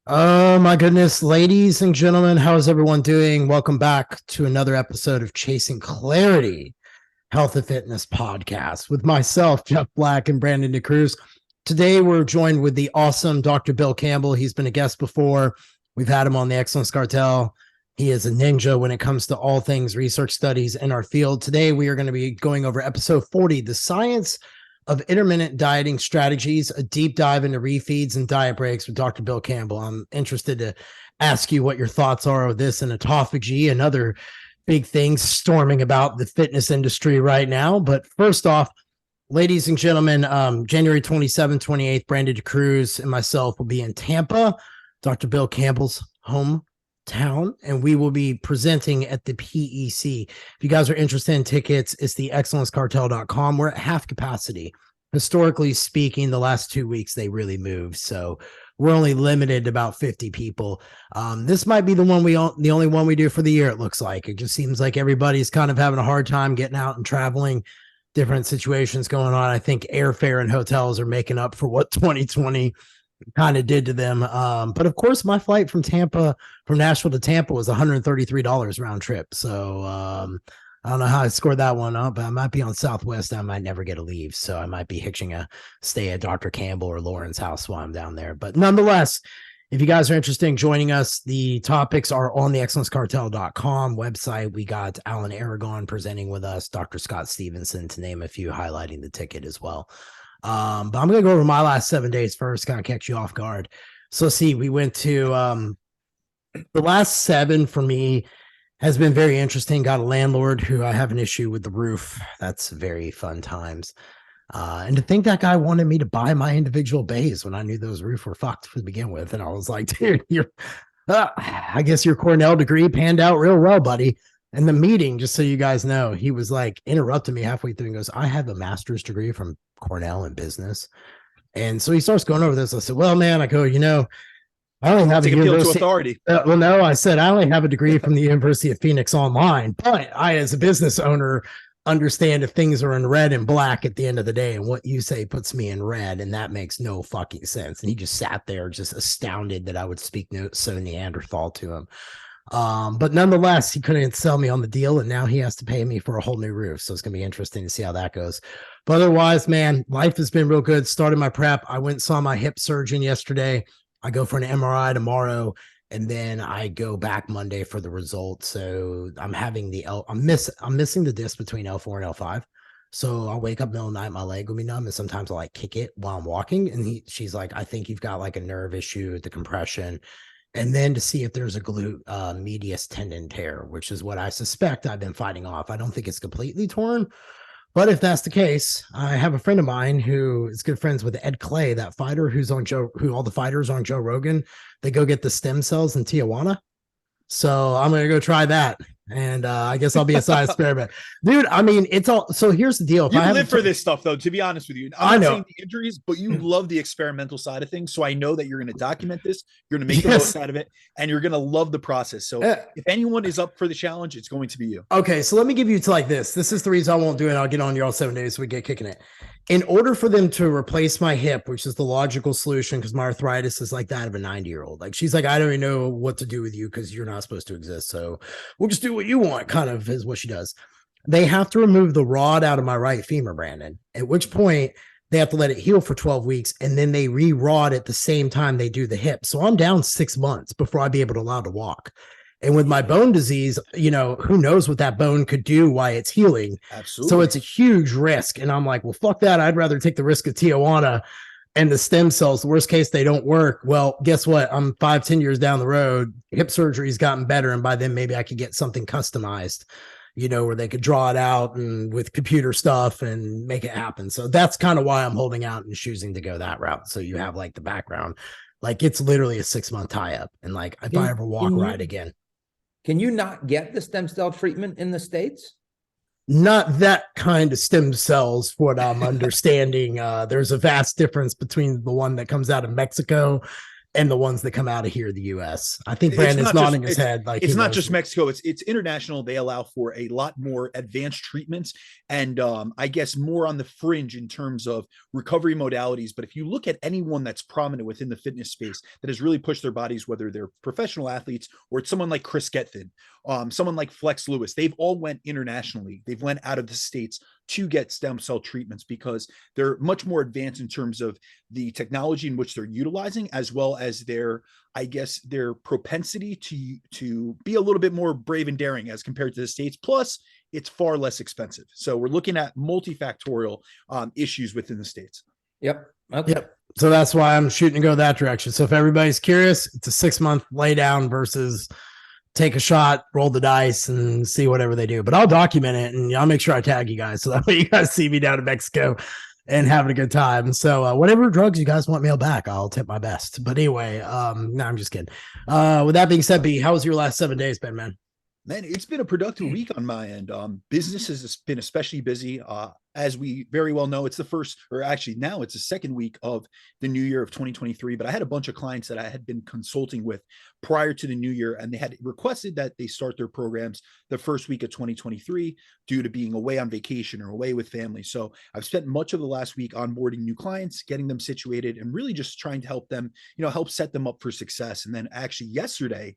Oh my goodness, ladies and gentlemen, how is everyone doing? Welcome back to another episode of Chasing Clarity Health and Fitness Podcast with myself, Jeff Black, and Brandon DeCruz. Today, we're joined with the awesome Dr. Bill Campbell. He's been a guest before. We've had him on the Excellence Cartel. He is a ninja when it comes to all things research studies in our field. Today, we are going to be going over episode 40, The Science of Intermittent Dieting Strategies, a deep dive into refeeds and diet breaks with Dr. Bill Campbell. I'm interested to ask you what your thoughts are of this and autophagy and other big things storming about the fitness industry right now. But first off, ladies and gentlemen, January 27th, 28th, Brandon DeCruz and myself will be in Tampa, Dr. Bill Campbell's hometown, and we will be presenting at the PEC. If you guys are interested in tickets, it's the excellencecartel.com. We're at half capacity. Historically speaking, the last 2 weeks, they really moved. So we're only limited to about 50 people. This might be the only one we do for the year, it looks like. It just seems like everybody's kind of having a hard time getting out and traveling, different situations going on. I think airfare and hotels are making up for what 2020 kind of did to them. But of course, my flight from Nashville to Tampa was $133 round trip. So I don't know how I scored that one up, but I might be on Southwest. I might never get a leave. So I might be hitching a stay at Dr. Campbell or Lauren's house while I'm down there. But nonetheless, if you guys are interested in joining us, the topics are on the excellencecartel.com website. We got Alan Aragon presenting with us, Dr. Scott Stevenson, to name a few, highlighting the ticket as well. But I'm going to go over my last 7 days first, kind of catch you off guard. So see, we went to the last 7 for me has been very interesting. Got a landlord who I have an issue with the roof. That's very fun times. And to think that guy wanted me to buy my individual bays when I knew those roofs were fucked to begin with. And I was like, dude, I guess your Cornell degree panned out real well, buddy. And the meeting, just so you guys know, he was like interrupting me halfway through and goes, I have a master's degree from Cornell in business. And so he starts going over this. I said, well, man, I go, I only have a university authority. No, I said, I only have a degree from the University of Phoenix online, but I, as a business owner, understand if things are in red and black at the end of the day, and what you say puts me in red, and that makes no fucking sense. And he just sat there just astounded that I would speak so Neanderthal to him. But nonetheless, he couldn't sell me on the deal, and now he has to pay me for a whole new roof. So it's going to be interesting to see how that goes. But otherwise, man, life has been real good. Started my prep. I went and saw my hip surgeon yesterday. I go for an MRI tomorrow, and then I go back Monday for the results. So I'm having I'm missing the disc between L4 and L5. So I'll wake up middle of the night, my leg will be numb, and sometimes I'll like kick it while I'm walking. And she's like, I think you've got like a nerve issue with the compression. And then to see if there's a glute medius tendon tear, which is what I suspect I've been fighting off. I don't think it's completely torn, but if that's the case, I have a friend of mine who is good friends with Ed Clay, that fighter who all the fighters on Joe Rogan. They go get the stem cells in Tijuana. So I'm going to go try that. And I guess I'll be a side experiment. Dude, I mean, it's all. So here's the deal. If you live for this stuff, though, to be honest with you. I'm not saying the injuries, but you love the experimental side of things. So I know that you're going to document this. You're going to make the most out of it. And you're going to love the process. So if anyone is up for the challenge, it's going to be you. Okay, so let me give you to like this. This is the reason I won't do it. I'll get on you all 7 days so we get kicking it. In order for them to replace my hip, which is the logical solution, because my arthritis is like that of a 90-year-old. Like, she's like, I don't even know what to do with you because you're not supposed to exist. So we'll just do what you want, kind of is what she does. They have to remove the rod out of my right femur, Brandon, at which point they have to let it heal for 12 weeks. And then they re-rod at the same time they do the hip. So I'm down 6 months before I'd be able to allow to walk. And with my bone disease, who knows what that bone could do while it's healing. Absolutely. So it's a huge risk. And I'm like, well, fuck that. I'd rather take the risk of Tijuana and the stem cells. The worst case, they don't work. Well, guess what? I'm 5-10 years down the road. Hip surgery's gotten better. And by then maybe I could get something customized, where they could draw it out and with computer stuff and make it happen. So that's kind of why I'm holding out and choosing to go that route. So you have like the background, like it's literally a 6-month tie up. And like, if I ever walk right again. Can you not get the stem cell treatment in the States? Not that kind of stem cells, what I'm understanding. There's a vast difference between the one that comes out of Mexico and the ones that come out of here, the US. I think It's Brandon's not nodding just his head like it's he not knows. just Mexico. It's international. They allow for a lot more advanced treatments and I guess more on the fringe in terms of recovery modalities. But if you look at anyone that's prominent within the fitness space that has really pushed their bodies, whether they're professional athletes or it's someone like Chris Gethin, someone like Flex Lewis, they've all went internationally. They've went out of the States to get stem cell treatments because they're much more advanced in terms of the technology in which they're utilizing, as well as their, I guess, their propensity to be a little bit more brave and daring as compared to the States. Plus, it's far less expensive. So we're looking at multifactorial issues within the States. Yep. Okay. Yep. So that's why I'm shooting to go that direction. So if everybody's curious, it's a 6-month lay down versus take a shot, roll the dice, and see whatever they do. But I'll document it, and I'll make sure I tag you guys so that way you guys see me down in Mexico and having a good time. So whatever drugs you guys want mailed back, I'll tip my best. But anyway, no, I'm just kidding. With that being said, B, how was your last 7 days been, man? Man, it's been a productive week on my end. Business has been especially busy. As we very well know, it's the first, or actually now it's the second week of the new year of 2023. But I had a bunch of clients that I had been consulting with prior to the new year, and they had requested that they start their programs the first week of 2023 due to being away on vacation or away with family. So I've spent much of the last week onboarding new clients, getting them situated, and really just trying to help them, help set them up for success. And then actually yesterday,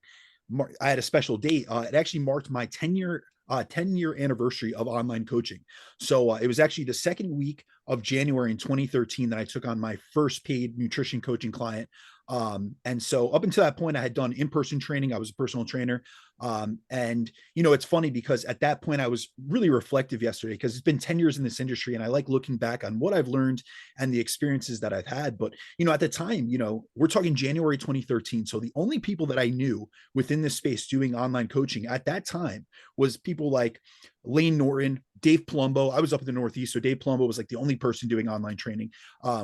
I had a special date. It actually marked my 10-year anniversary of online coaching. So it was actually the second week of January in 2013 that I took on my first paid nutrition coaching client. And so up until that point, I had done in-person training. I was a personal trainer. And it's funny because at that point I was really reflective yesterday because it's been 10 years in this industry and I like looking back on what I've learned and the experiences that I've had. But, at the time, we're talking January 2013. So the only people that I knew within this space doing online coaching at that time was people like Lane Norton, Dave Palumbo. I was up in the Northeast. So Dave Palumbo was like the only person doing online training.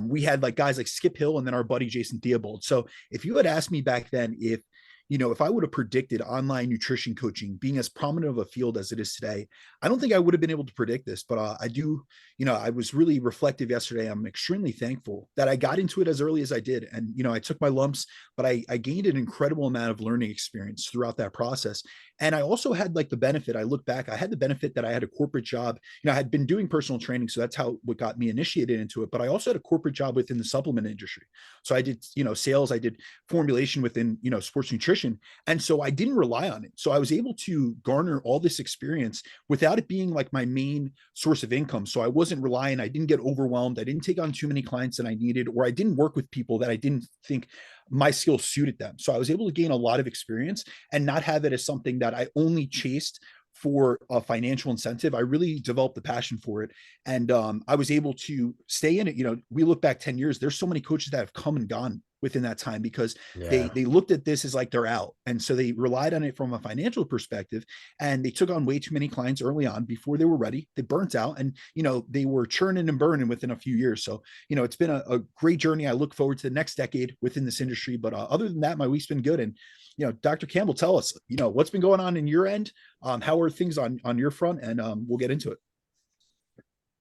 We had like guys like Skip Hill and then our buddy, Jason Theobald. So if you had asked me back then, if I would have predicted online nutrition coaching being as prominent of a field as it is today, I don't think I would have been able to predict this, but I do, I was really reflective yesterday. I'm extremely thankful that I got into it as early as I did. And, I took my lumps, but I gained an incredible amount of learning experience throughout that process. And I also had like the benefit, I look back, I had the benefit that I had a corporate job. I had been doing personal training. So that's what got me initiated into it. But I also had a corporate job within the supplement industry. So I did, sales, I did formulation within, sports nutrition. And so I didn't rely on it. So I was able to garner all this experience without it being like my main source of income. So I wasn't relying, I didn't get overwhelmed. I didn't take on too many clients that I needed, or I didn't work with people that I didn't think my skills suited them. So I was able to gain a lot of experience and not have it as something that I only chased for a financial incentive. I really developed the passion for it. And I was able to stay in it. We look back 10 years, there's so many coaches that have come and gone within that time because they looked at this as like they're out. And so they relied on it from a financial perspective and they took on way too many clients early on before they were ready. They burnt out and, they were churning and burning within a few years. So, it's been a great journey. I look forward to the next decade within this industry, but other than that, my week's been good. And, Dr. Campbell, tell us, what's been going on in your end? How are things on your front? And we'll get into it.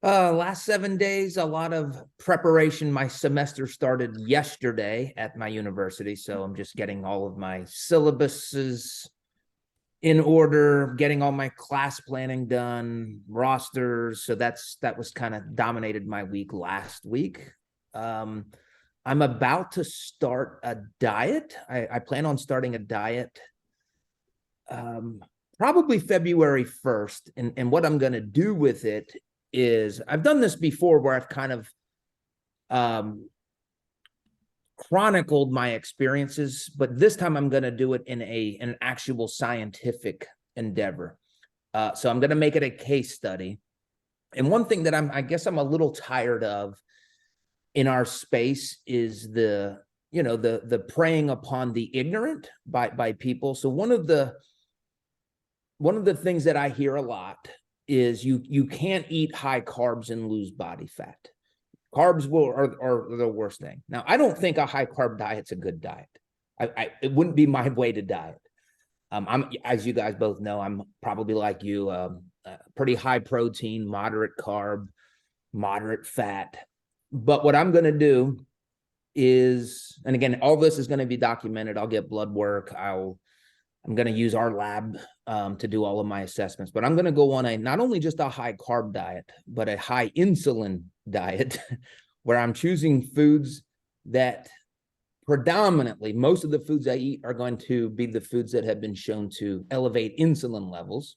Last 7 days, a lot of preparation. My semester started yesterday at my university, so I'm just getting all of my syllabuses in order, getting all my class planning done, rosters. So that was kind of dominated my week last week. I'm about to start a diet. I plan on starting a diet probably February 1st. And what I'm going to do with it is I've done this before where I've kind of chronicled my experiences, but this time I'm going to do it in an actual scientific endeavor. So I'm going to make it a case study. And one thing that I guess I'm a little tired of in our space is the preying upon the ignorant by people. So one of the things that I hear a lot is you can't eat high carbs and lose body fat. Carbs are the worst thing. Now, I don't think a high carb diet's a good diet. It wouldn't be my way to diet. I'm, as you guys both know, I'm probably like you, pretty high protein, moderate carb, moderate fat. But what I'm going to do is, and again, all this is going to be documented. I'll get blood work. I'm going to use our lab to do all of my assessments, but I'm going to go on not only just a high carb diet, but a high insulin diet where I'm choosing foods that predominantly, most of the foods I eat are going to be the foods that have been shown to elevate insulin levels.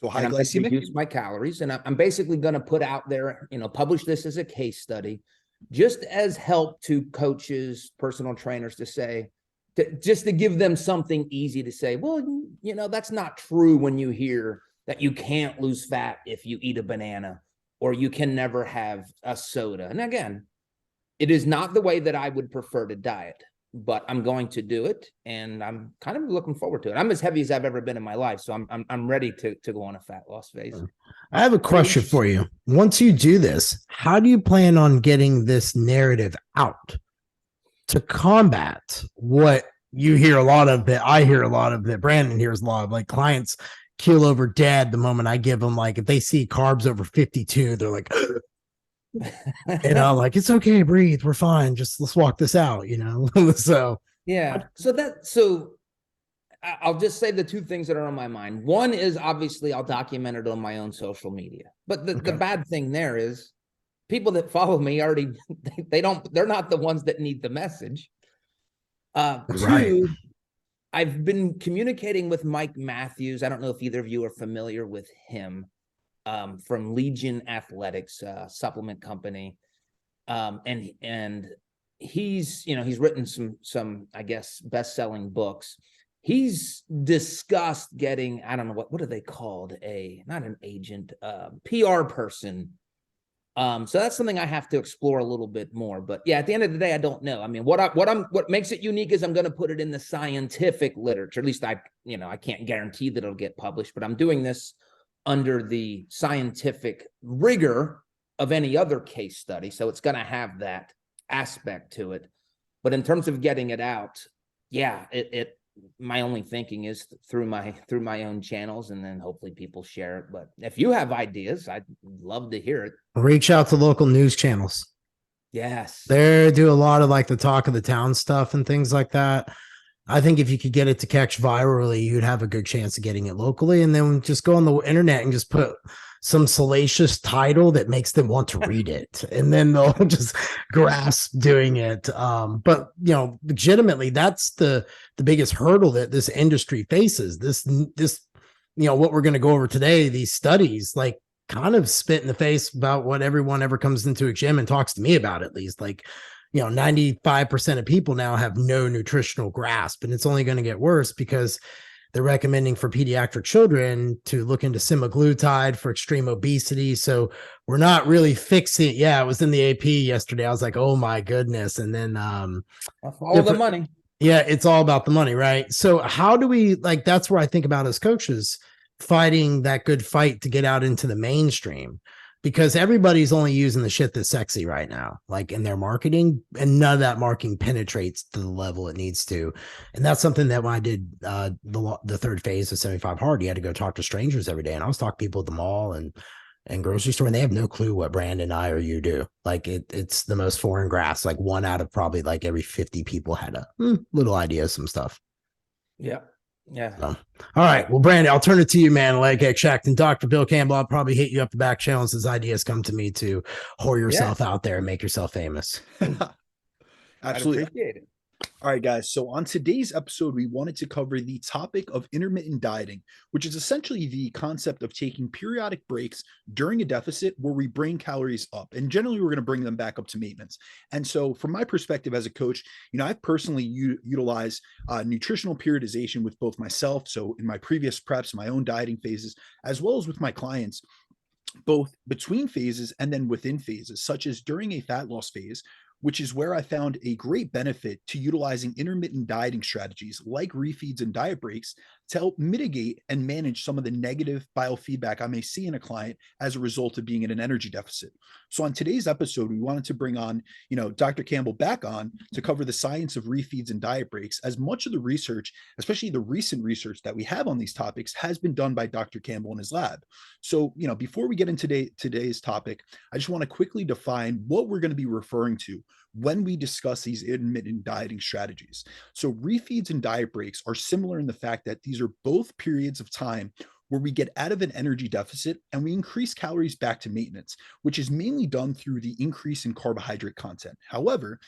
So high I'm glycemic. reduce my calories, and I'm basically going to put out there, publish this as a case study, just as help to coaches, personal trainers to say, just to give them something easy to say, well, that's not true when you hear that you can't lose fat if you eat a banana, or you can never have a soda. And again, it is not the way that I would prefer to diet, but I'm going to do it, and I'm kind of looking forward to it. I'm as heavy as I've ever been in my life, so I'm ready to go on a fat loss phase. I have a question for you. Once you do this, how do you plan on getting this narrative out to combat what you hear a lot of, that I hear a lot of, that Brandon hears a lot of, like clients keel over dead the moment I give them, like, if they see carbs over 52, they're like, like, it's okay, breathe, we're fine, just let's walk this out, so yeah. So I'll just say the two things that are on my mind. One is, obviously, I'll document it on my own social media, but the bad thing there is people that follow me already, they're not the ones that need the message. Two, I've been communicating with Mike Matthews. I don't know if either of you are familiar with him, from Legion Athletics, supplement company. And he's written some, I guess, best-selling books. He's discussed getting, I don't know, what are they called? Not an agent, PR person. So that's something I have to explore a little bit more, but yeah, at the end of the day, I don't know. I mean, what makes it unique is I'm going to put it in the scientific literature. At least I can't guarantee that it'll get published, but I'm doing this under the scientific rigor of any other case study. So it's going to have that aspect to it. But in terms of getting it out, yeah, my only thinking is through my own channels, and then hopefully people share it. But if you have ideas, I'd love to hear it. Reach out to local news channels. Yes. They do a lot of like the talk of the town stuff and things like that. I think if you could get it to catch virally, you'd have a good chance of getting it locally. And then just go on the internet and just put some salacious title that makes them want to read it. And then they'll just grasp doing it. But, legitimately, that's the biggest hurdle that this industry faces. This, what we're going to go over today, these studies, like, kind of spit in the face about what everyone ever comes into a gym and talks to me about, at least. Like, 95% of people now have no nutritional grasp, and it's only going to get worse because they're recommending for pediatric children to look into semaglutide for extreme obesity. So we're not really fixing. Yeah, it was in the AP yesterday. I was like, oh my goodness. And then all the money. Yeah, it's all about the money, right? So how do we, like, that's where I think about as coaches fighting that good fight to get out into the mainstream, because everybody's only using the shit that's sexy right now, like in their marketing, and none of that marketing penetrates to the level it needs to. And that's something that when I did the third phase of 75 Hard, you had to go talk to strangers every day. And I was talking to people at the mall and grocery store, and they have no clue what Brandon, I, or you do. Like it's the most foreign grass. Like one out of probably like every 50 people had a little idea of some stuff. Yeah. Yeah. So, all right. Well, Brandon, I'll turn it to you, man. Leg Shack and Dr. Bill Campbell. I'll probably hit you up the back channels as ideas come to me to whore yourself out there and make yourself famous. Absolutely. I appreciate it. All right, guys. So on today's episode, we wanted to cover the topic of intermittent dieting, which is essentially the concept of taking periodic breaks during a deficit where we bring calories up. And generally, we're going to bring them back up to maintenance. And so from my perspective as a coach, I've personally utilized nutritional periodization with both myself. So in my previous preps, my own dieting phases, as well as with my clients, both between phases and then within phases, such as during a fat loss phase, which is where I found a great benefit to utilizing intermittent dieting strategies like refeeds and diet breaks to help mitigate and manage some of the negative biofeedback I may see in a client as a result of being in an energy deficit. So on today's episode, we wanted to bring on, Dr. Campbell back on to cover the science of refeeds and diet breaks, as much of the research, especially the recent research that we have on these topics, has been done by Dr. Campbell in his lab. So, before we get into today's topic, I just want to quickly define what we're going to be referring to when we discuss these intermittent dieting strategies. So refeeds and diet breaks are similar in the fact that these are both periods of time where we get out of an energy deficit and we increase calories back to maintenance, which is mainly done through the increase in carbohydrate content. However,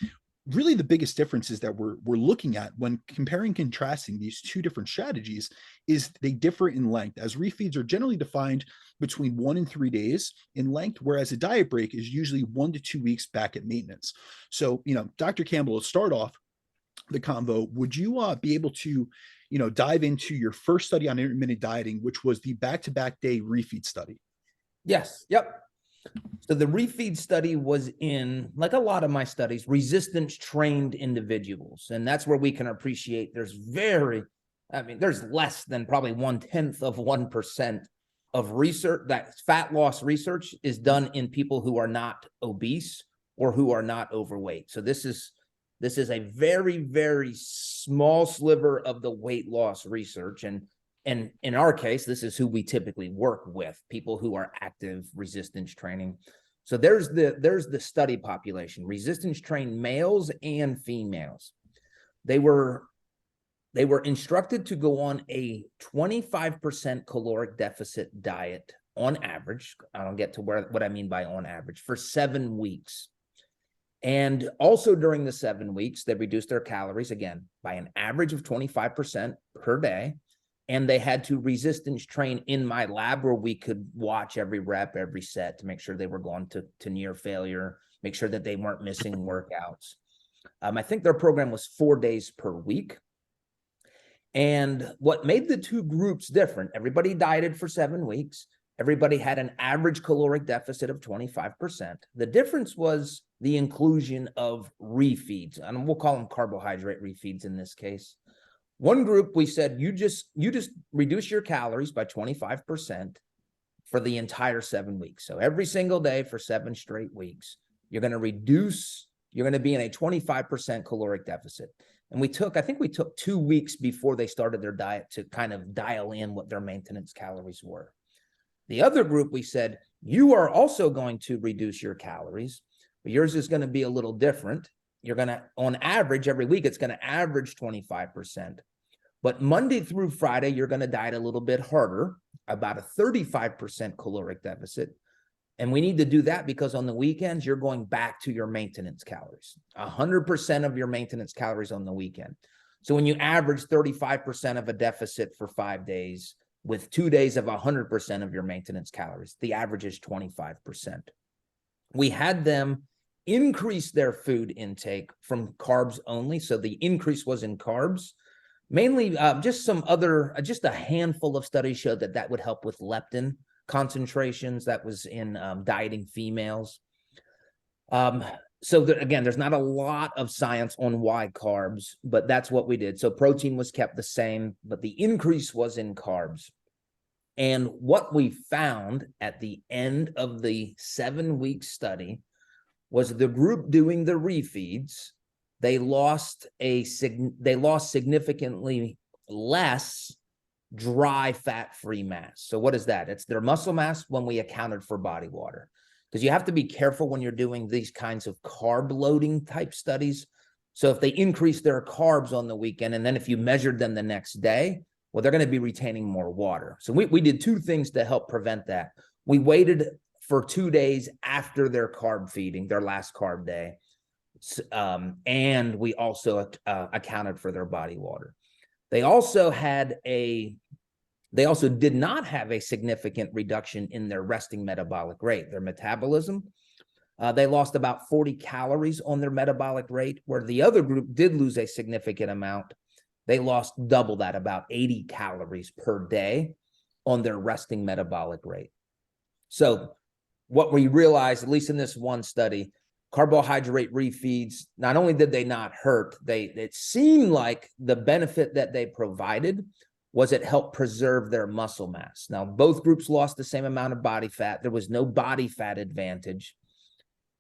really the biggest difference is that we're looking at when comparing and contrasting these two different strategies is they differ in length, as refeeds are generally defined between 1 and 3 days in length, whereas a diet break is usually 1 to 2 weeks back at maintenance. So, Dr. Campbell, to start off the convo, would you be able to dive into your first study on intermittent dieting, which was the back-to-back day refeed study? Yes. Yep. So the refeed study was in, like a lot of my studies, resistance trained individuals. And that's where we can appreciate there's less than probably 0.1% of research, that fat loss research is done in people who are not obese or who are not overweight. So this is a very, very small sliver of the weight loss research. And in our case, this is who we typically work with, people who are active resistance training. So there's the study population, resistance trained males and females. They were instructed to go on a 25% caloric deficit diet on average. I don't get to what I mean by on average, for 7 weeks. And also during the 7 weeks, they reduced their calories again by an average of 25% per day. And they had to resistance train in my lab where we could watch every rep, every set to make sure they were going to near failure, make sure that they weren't missing workouts. I think their program was 4 days per week. And what made the two groups different, everybody dieted for 7 weeks. Everybody had an average caloric deficit of 25%. The difference was the inclusion of refeeds, and we'll call them carbohydrate refeeds in this case. One group, we said, you just reduce your calories by 25% for the entire 7 weeks. So every single day for 7 straight weeks, you're going to be in a 25% caloric deficit. And I think we took 2 weeks before they started their diet to kind of dial in what their maintenance calories were. The other group, we said, you are also going to reduce your calories, but yours is going to be a little different. You're going to, on average, every week, it's going to average 25%. But Monday through Friday, you're going to diet a little bit harder, about a 35% caloric deficit. And we need to do that because on the weekends, you're going back to your maintenance calories, 100% of your maintenance calories on the weekend. So when you average 35% of a deficit for 5 days with 2 days of 100% of your maintenance calories, the average is 25%. We had them increase their food intake from carbs only. So the increase was in carbs. Mainly just a handful of studies showed that would help with leptin concentrations. That was in dieting females. So again, there's not a lot of science on why carbs, but that's what we did. So protein was kept the same, but the increase was in carbs. And what we found at the end of the 7-week study was the group doing the refeeds, they lost significantly less dry fat-free mass. So what is that? It's their muscle mass when we accounted for body water. Because you have to be careful when you're doing these kinds of carb loading type studies. So if they increase their carbs on the weekend, and then if you measured them the next day, well, they're going to be retaining more water. So we did 2 things to help prevent that. We waited for 2 days after their carb feeding, their last carb day. And we also accounted for their body water. They also did not have a significant reduction in their resting metabolic rate, their metabolism. They lost about 40 calories on their metabolic rate, where the other group did lose a significant amount. They lost double that, about 80 calories per day on their resting metabolic rate. So what we realized, at least in this one study, carbohydrate refeeds, not only did they not hurt, it seemed like the benefit that they provided was it helped preserve their muscle mass. Now, both groups lost the same amount of body fat. There was no body fat advantage,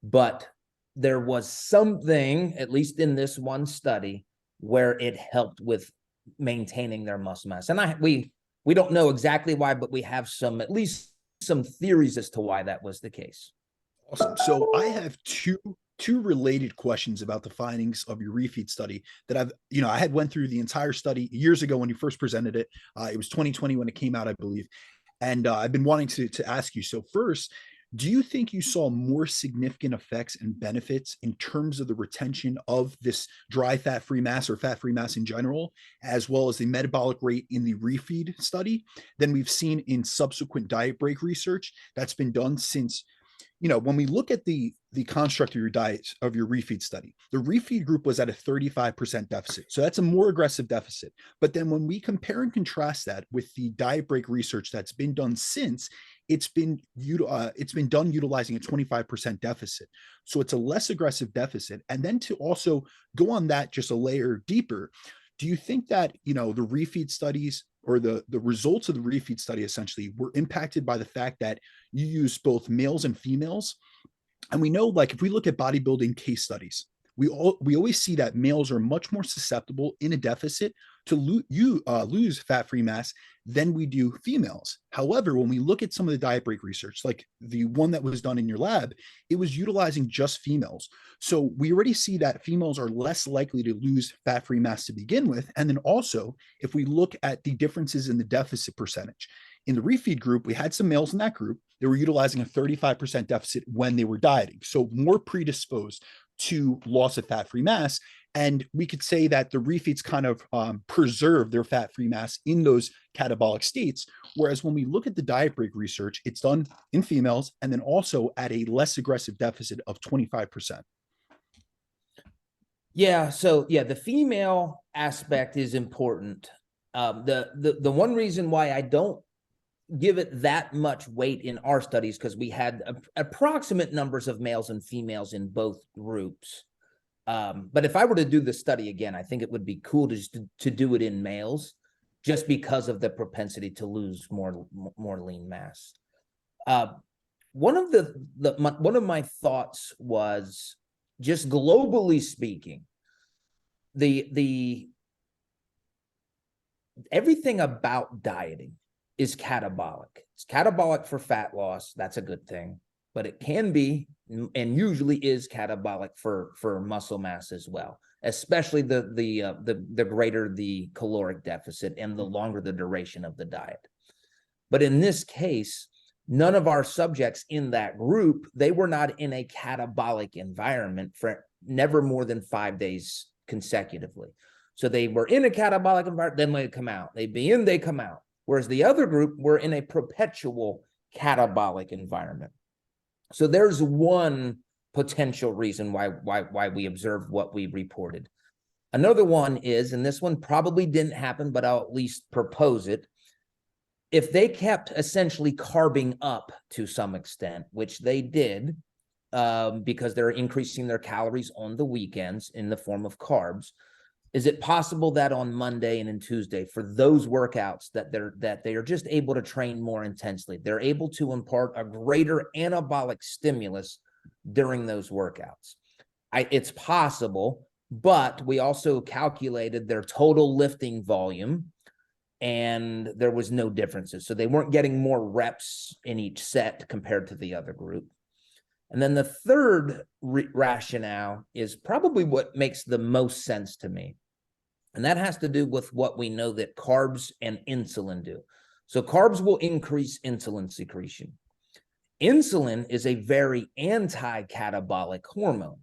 but there was something, at least in this one study, where it helped with maintaining their muscle mass. And we don't know exactly why, but we have at least some theories as to why that was the case. Awesome. So I have 2 two related questions about the findings of your refeed study that I had went through the entire study years ago when you first presented it. It was 2020 when it came out, I believe. And I've been wanting to ask you. So first, do you think you saw more significant effects and benefits in terms of the retention of this dry fat-free mass or fat-free mass in general, as well as the metabolic rate in the refeed study than we've seen in subsequent diet break research that's been done since, when we look at the construct of your diet of your refeed study, the refeed group was at a 35% deficit. So that's a more aggressive deficit. But then when we compare and contrast that with the diet break research that's been done since, it's been done utilizing a 25% deficit. So it's a less aggressive deficit. And then to also go on that just a layer deeper, do you think that, the refeed studies or the results of the refeed study essentially were impacted by the fact that you use both males and females? And we know, like, if we look at bodybuilding case studies, we always see that males are much more susceptible in a deficit to lose fat-free mass than we do females. However, when we look at some of the diet break research, like the one that was done in your lab, it was utilizing just females. So we already see that females are less likely to lose fat-free mass to begin with. And then also, if we look at the differences in the deficit percentage, in the refeed group, we had some males in that group. They were utilizing a 35% deficit when they were dieting. So more predisposed to loss of fat-free mass. And we could say that the refeeds kind of preserve their fat-free mass in those catabolic states. Whereas when we look at the diet break research, it's done in females and then also at a less aggressive deficit of 25%. Yeah. So yeah, the female aspect is important. The one reason why I don't give it that much weight in our studies, because we had approximate numbers of males and females in both groups. But if I were to do the study again, I think it would be cool to do it in males, just because of the propensity to lose more lean mass. One of my thoughts was, just globally speaking, the everything about dieting is catabolic. It's catabolic for fat loss. That's a good thing, but it can be and usually is catabolic for muscle mass as well, especially the greater the caloric deficit and the longer the duration of the diet. But in this case, none of our subjects in that group, they were not in a catabolic environment for never more than 5 days consecutively. So they were in a catabolic environment, then they come out. They'd be in, they come out. Whereas the other group were in a perpetual catabolic environment. So there's one potential reason why we observed what we reported. Another one is, and this one probably didn't happen, but I'll at least propose it. If they kept essentially carbing up to some extent, which they did, because they're increasing their calories on the weekends in the form of carbs, is it possible that on Monday and on Tuesday, for those workouts, that they are just able to train more intensely? They're able to impart a greater anabolic stimulus during those workouts. It's possible, but we also calculated their total lifting volume, and there was no differences. So they weren't getting more reps in each set compared to the other group. And then the third rationale is probably what makes the most sense to me. And that has to do with what we know that carbs and insulin do. So carbs will increase insulin secretion. Insulin is a very anti-catabolic hormone.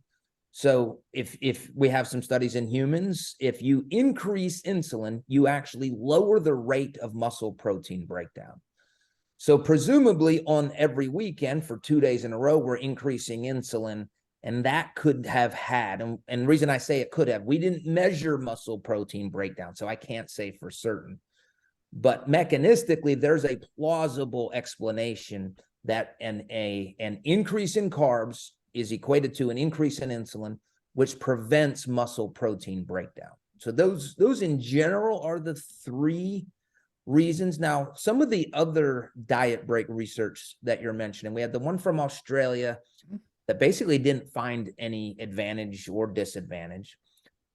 So if we have some studies in humans, if you increase insulin, you actually lower the rate of muscle protein breakdown. So presumably on every weekend for 2 days in a row, we're increasing insulin, and that could have had, and the reason I say it could have, we didn't measure muscle protein breakdown, so I can't say for certain. But mechanistically, there's a plausible explanation that an increase in carbs is equated to an increase in insulin, which prevents muscle protein breakdown. So those in general are the three reasons. Now, some of the other diet break research that you're mentioning, we had the one from Australia that basically didn't find any advantage or disadvantage.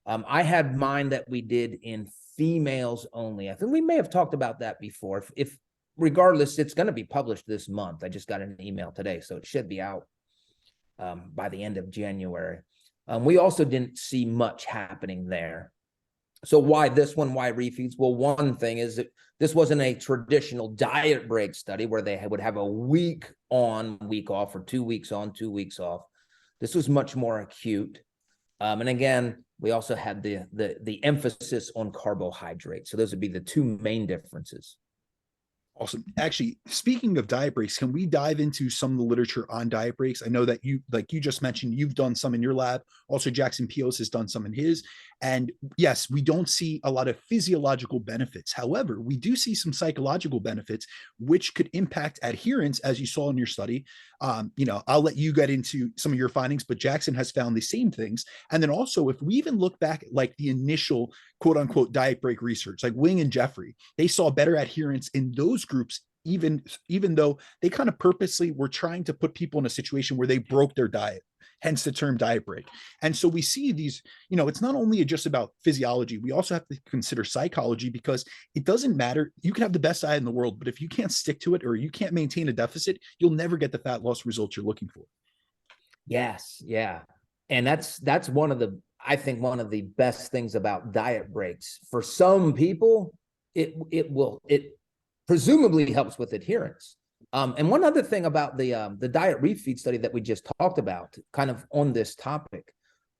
I had mine that we did in females only. I think we may have talked about that before. If regardless, it's going to be published this month. I just got an email today, so it should be out. by the end of January. We also didn't see much happening there. So why this one? Why refeeds? Well, one thing is that this wasn't a traditional diet break study where they would have a week on, week off, or 2 weeks on, 2 weeks off. This was much more acute. And again, we also had the emphasis on carbohydrates. So those would be the two main differences. Awesome. Actually, speaking of diet breaks, can we dive into some of the literature on diet breaks? I know that you, like you just mentioned, you've done some in your lab. Also, Jackson Peos has done some in his. And yes, we don't see a lot of physiological benefits. However, we do see some psychological benefits, which could impact adherence, as you saw in your study. I'll let you get into some of your findings, but Jackson has found the same things. And then also, if we even look back at like the initial quote unquote diet break research, like Wing and Jeffrey, they saw better adherence in those groups, even though they kind of purposely were trying to put people in a situation where they broke their diet, hence the term diet break. And so we see these, it's not only just about physiology, we also have to consider psychology, because it doesn't matter. You can have the best diet in the world, but if you can't stick to it or you can't maintain a deficit, you'll never get the fat loss results you're looking for. Yes. Yeah. And that's I think one of the best things about diet breaks. For some people, it presumably helps with adherence. And one other thing about the diet refeed study that we just talked about, kind of on this topic,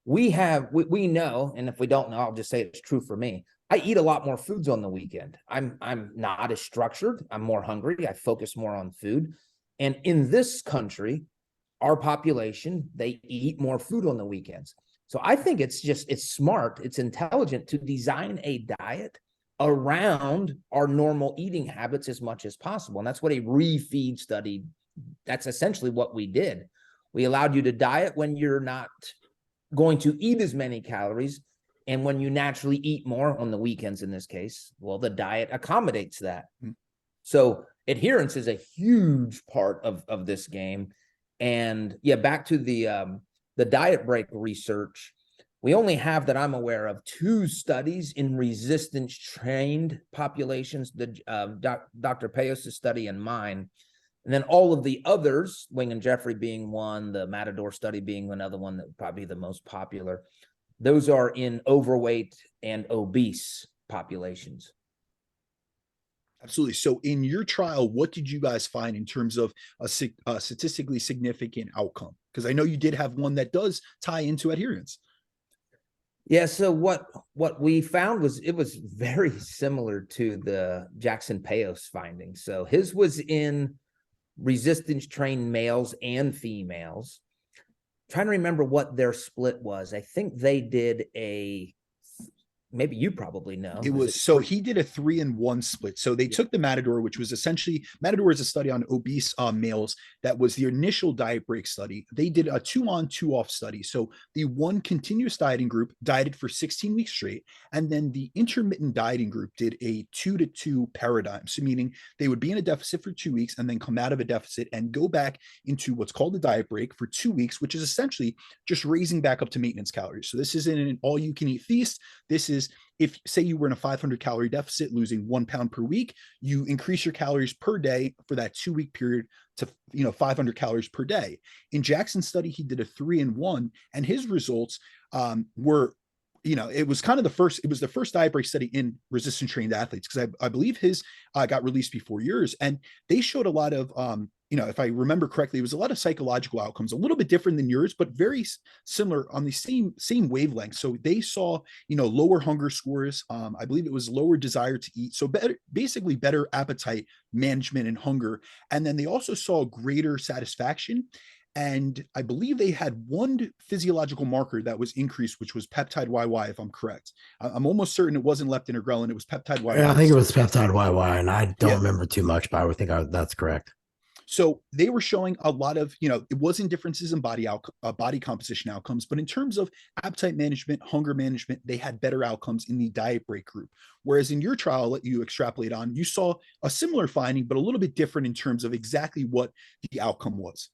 we know, and if we don't know, I'll just say it's true for me. I eat a lot more foods on the weekend. I'm not as structured. I'm more hungry. I focus more on food. And in this country, our population, they eat more food on the weekends. So I think it's smart, it's intelligent to design a diet around our normal eating habits as much as possible. And that's what a refeed study, that's essentially what we did. We allowed you to diet when you're not going to eat as many calories. And when you naturally eat more on the weekends, in this case, well, the diet accommodates that. So adherence is a huge part of this game. And yeah, back to the diet break research, we only have, that I'm aware of, 2 studies in resistance trained populations, Dr. Peos' study and mine. And then all of the others, Wing and Jeffrey being one, the Matador study being another one that would probably be the most popular, those are in overweight and obese populations. Absolutely. So in your trial, what did you guys find in terms of a statistically significant outcome? Because I know you did have one that does tie into adherence. Yeah, so what we found was it was very similar to the Jackson Peos findings. So his was in resistance trained males and females. I'm trying to remember what their split was. I think they did maybe you probably know. So he did a 3-in-1 split. So they took the Matador, which was essentially, Matador is a study on obese males. That was the initial diet break study. They did a 2-on, 2-off study. So the one continuous dieting group dieted for 16 weeks straight. And then the intermittent dieting group did a 2-to-2 paradigm. So meaning they would be in a deficit for 2 weeks and then come out of a deficit and go back into what's called a diet break for 2 weeks, which is essentially just raising back up to maintenance calories. So this isn't an all you can eat feast. This is, if say you were in a 500 calorie deficit, losing 1 pound per week, you increase your calories per day for that 2-week period to 500 calories per day. In Jackson's study, he did a 3-in-1, and his results were, it was kind of the first diet break study in resistance trained athletes, because I believe his got released before yours, and they showed a lot of if I remember correctly, it was a lot of psychological outcomes, a little bit different than yours, but very similar on the same wavelength. So they saw, lower hunger scores. I believe it was lower desire to eat. So basically better appetite management and hunger. And then they also saw greater satisfaction. And I believe they had one physiological marker that was increased, which was peptide YY, if I'm correct. I'm almost certain it wasn't leptin or ghrelin. It was peptide YY. Yeah, I think it was peptide YY, and I don't remember too much, but I would think that's correct. So they were showing a lot of, it wasn't differences in body composition outcomes, but in terms of appetite management, hunger management, they had better outcomes in the diet break group. Whereas in your trial, I'll let you extrapolate on, you saw a similar finding, but a little bit different in terms of exactly what the outcome was.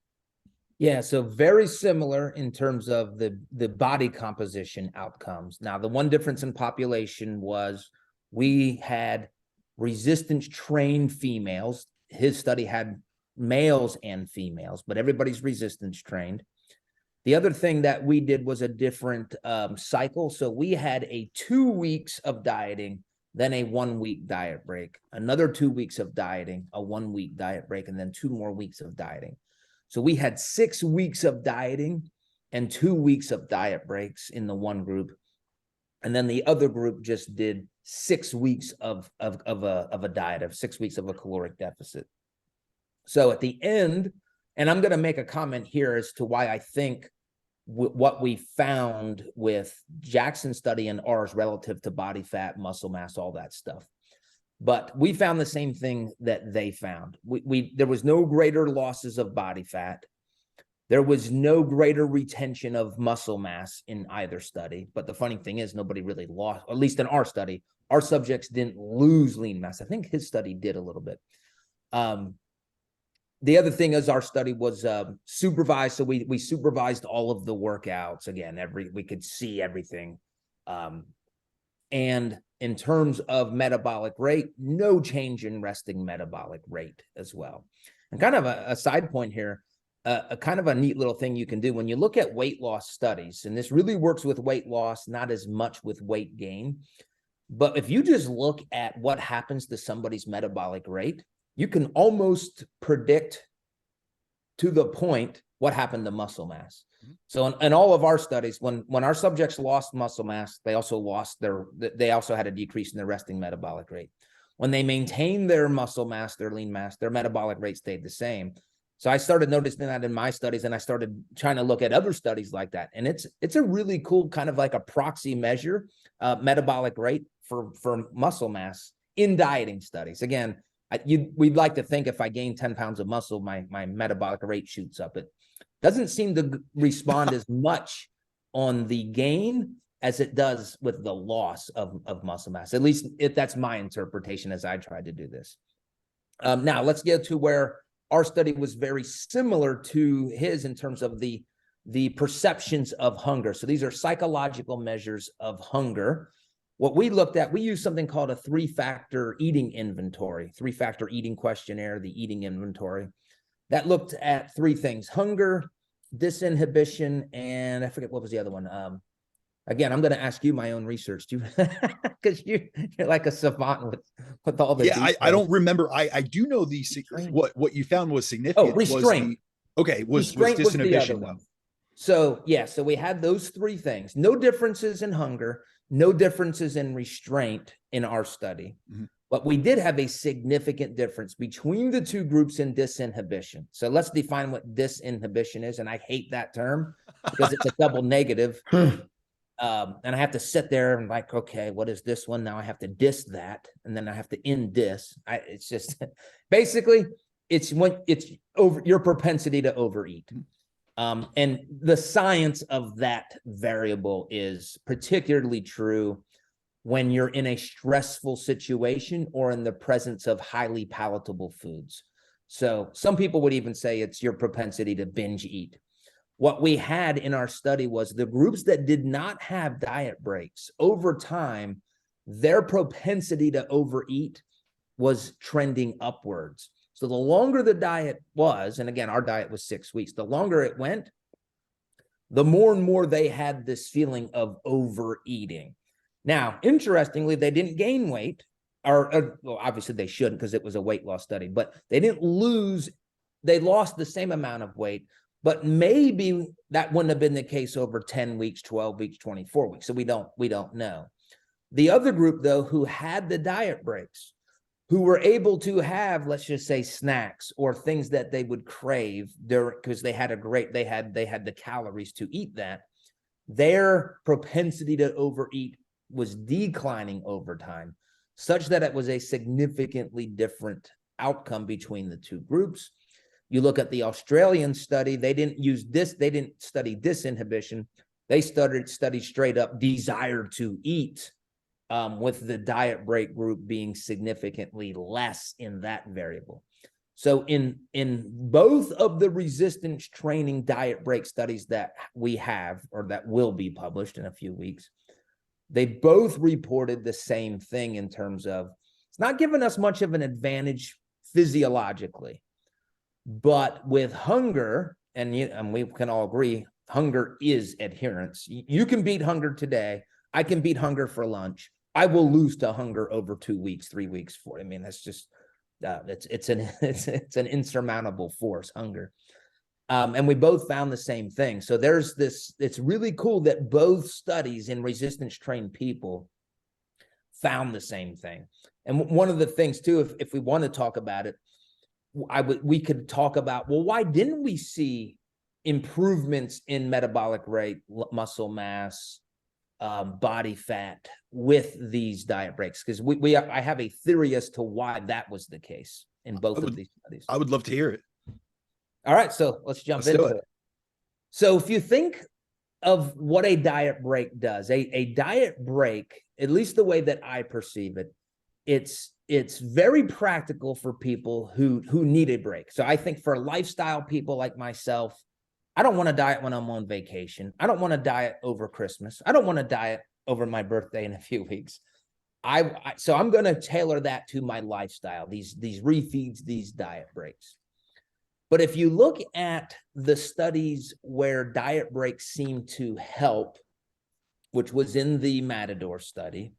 Yeah, so very similar in terms of the body composition outcomes. Now, the one difference in population was we had resistance trained females. His study had males and females, but everybody's resistance trained. The other thing that we did was a different cycle. So we had a 2 weeks of dieting, then a 1 week diet break, another 2 weeks of dieting, a 1 week diet break, and then 2 more weeks of dieting. So we had 6 weeks of dieting and 2 weeks of diet breaks in the one group. And then the other group just did 6 weeks of a diet, of 6 weeks of a caloric deficit. So at the end, and I'm going to make a comment here as to why I think what we found with Jackson's study and ours relative to body fat, muscle mass, all that stuff. But we found the same thing that they found. There was no greater losses of body fat. There was no greater retention of muscle mass in either study. But the funny thing is nobody really lost, at least in our study, our subjects didn't lose lean mass. I think his study did a little bit. The other thing is our study was supervised. So we supervised all of the workouts. Again, we could see everything. And in terms of metabolic rate, no change in resting metabolic rate as well. And kind of a side point here, a kind of a neat little thing you can do when you look at weight loss studies, and this really works with weight loss, not as much with weight gain. But if you just look at what happens to somebody's metabolic rate, you can almost predict to the point what happened to muscle mass. So in all of our studies, when our subjects lost muscle mass, they also had a decrease in their resting metabolic rate. When they maintained their muscle mass, their lean mass, their metabolic rate stayed the same. So I started noticing that in my studies, and I started trying to look at other studies like that. And it's a really cool kind of like a proxy measure, metabolic rate for muscle mass in dieting studies. Again, we'd like to think if I gain 10 pounds of muscle, my metabolic rate shoots up. It doesn't seem to respond as much on the gain as it does with the loss of muscle mass. At least if that's my interpretation as I tried to do this. Now let's get to where our study was very similar to his in terms of the perceptions of hunger. So these are psychological measures of hunger. What we looked at, we used something called a 3-factor eating inventory, 3-factor eating questionnaire, the eating inventory. That looked at 3 things: hunger, disinhibition, and I forget what was the other one. Again, I'm going to ask you my own research too, because you're like a savant with all the details. I don't remember. I do know what you found was significant. Oh, restraint. Was disinhibition though. So yeah, so we had those 3 things. No differences in hunger, no differences in restraint in our study. Mm-hmm. But we did have a significant difference between the 2 groups in disinhibition. So let's define what disinhibition is. And I hate that term because it's a double negative. And I have to sit there and like, okay, what is this one? Now I have to dis that. And then I have to end dis. It's just basically it's over your propensity to overeat. And the science of that variable is particularly true when you're in a stressful situation or in the presence of highly palatable foods. So some people would even say it's your propensity to binge eat. What we had in our study was the groups that did not have diet breaks over time, their propensity to overeat was trending upwards. So the longer the diet was, and again, our diet was 6 weeks, the longer it went, the more and more they had this feeling of overeating. Now, interestingly, they didn't gain weight, or well, obviously they shouldn't because it was a weight loss study, but they didn't lose, they lost the same amount of weight, but maybe that wouldn't have been the case over 10 weeks, 12 weeks, 24 weeks. So we don't know. The other group, though, who had the diet breaks, who were able to have, let's just say, snacks or things that they would crave because they had the calories to eat that, their propensity to overeat was declining over time, such that it was a significantly different outcome between the 2 groups. You look at the Australian study, they didn't study disinhibition. They studied straight up desire to eat, with the diet break group being significantly less in that variable. So in both of the resistance training diet break studies that we have, or that will be published in a few weeks, they both reported the same thing in terms of it's not giving us much of an advantage physiologically. But with hunger, and we can all agree, Hunger is adherence. You can beat hunger today. I can beat hunger for lunch. I will lose to hunger over 2 weeks, 3 weeks, 4. I mean, that's just it's an insurmountable force, hunger. And we both found the same thing. So there's this. It's really cool that both studies in resistance trained people found the same thing. And one of the things too, if we want to talk about it, we could talk about, well, why didn't we see improvements in metabolic rate, muscle mass, body fat with these diet breaks? Because I have a theory as to why that was the case in both of these studies. I would love to hear it. All right, so let's jump into it. So if you think of what a diet break does, a diet break, at least the way that I perceive it, it's very practical for people who need a break. So I think for lifestyle people like myself, I don't want to diet when I'm on vacation. I don't want to diet over Christmas. I don't want to diet over my birthday in a few weeks. So I'm going to tailor that to my lifestyle, these refeeds, these diet breaks. But if you look at the studies where diet breaks seem to help, which was in the Matador study,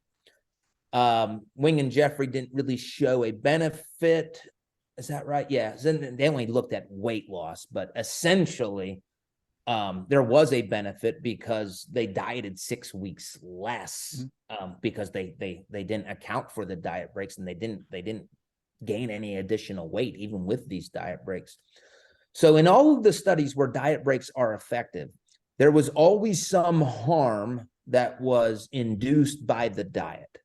Wing and Jeffrey didn't really show a benefit. Is that right? Yeah. They only looked at weight loss, but essentially there was a benefit because they dieted 6 weeks less because they didn't account for the diet breaks, and they didn't gain any additional weight even with these diet breaks. So in all of the studies where diet breaks are effective, there was always some harm that was induced by the diet.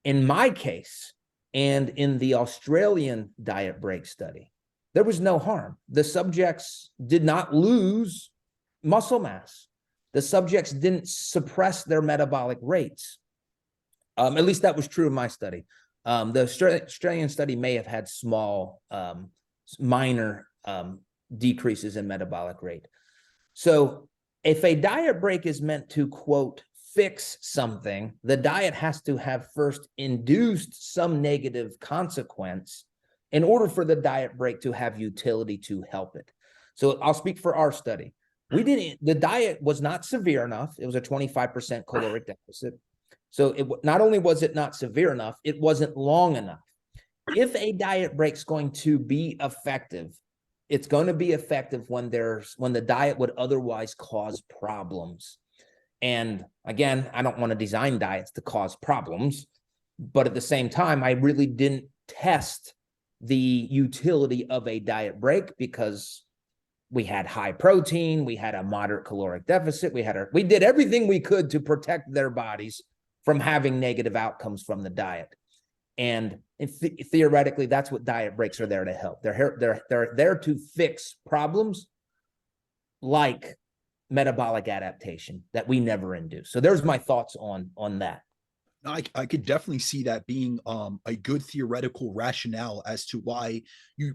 In my case, and in the Australian diet break study, there was no harm. The subjects did not lose muscle mass. The subjects didn't suppress their metabolic rates. At least that was true in my study. The Australian study may have had small, minor decreases in metabolic rate. So if a diet break is meant to, quote, fix something, the diet has to have first induced some negative consequence in order for the diet break to have utility to help it. So I'll speak for our study. The diet was not severe enough. It was a 25% caloric deficit. So not only was it not severe enough, it wasn't long enough. If a diet break's going to be effective, it's going to be effective when the diet would otherwise cause problems. And again, I don't want to design diets to cause problems, but at the same time, I really didn't test the utility of a diet break because we had high protein, we had a moderate caloric deficit, we did everything we could to protect their bodies from having negative outcomes from the diet. And theoretically, that's what diet breaks are there to help. They're there to fix problems like metabolic adaptation that we never induce. So there's my thoughts on that. I could definitely see that being a good theoretical rationale as to why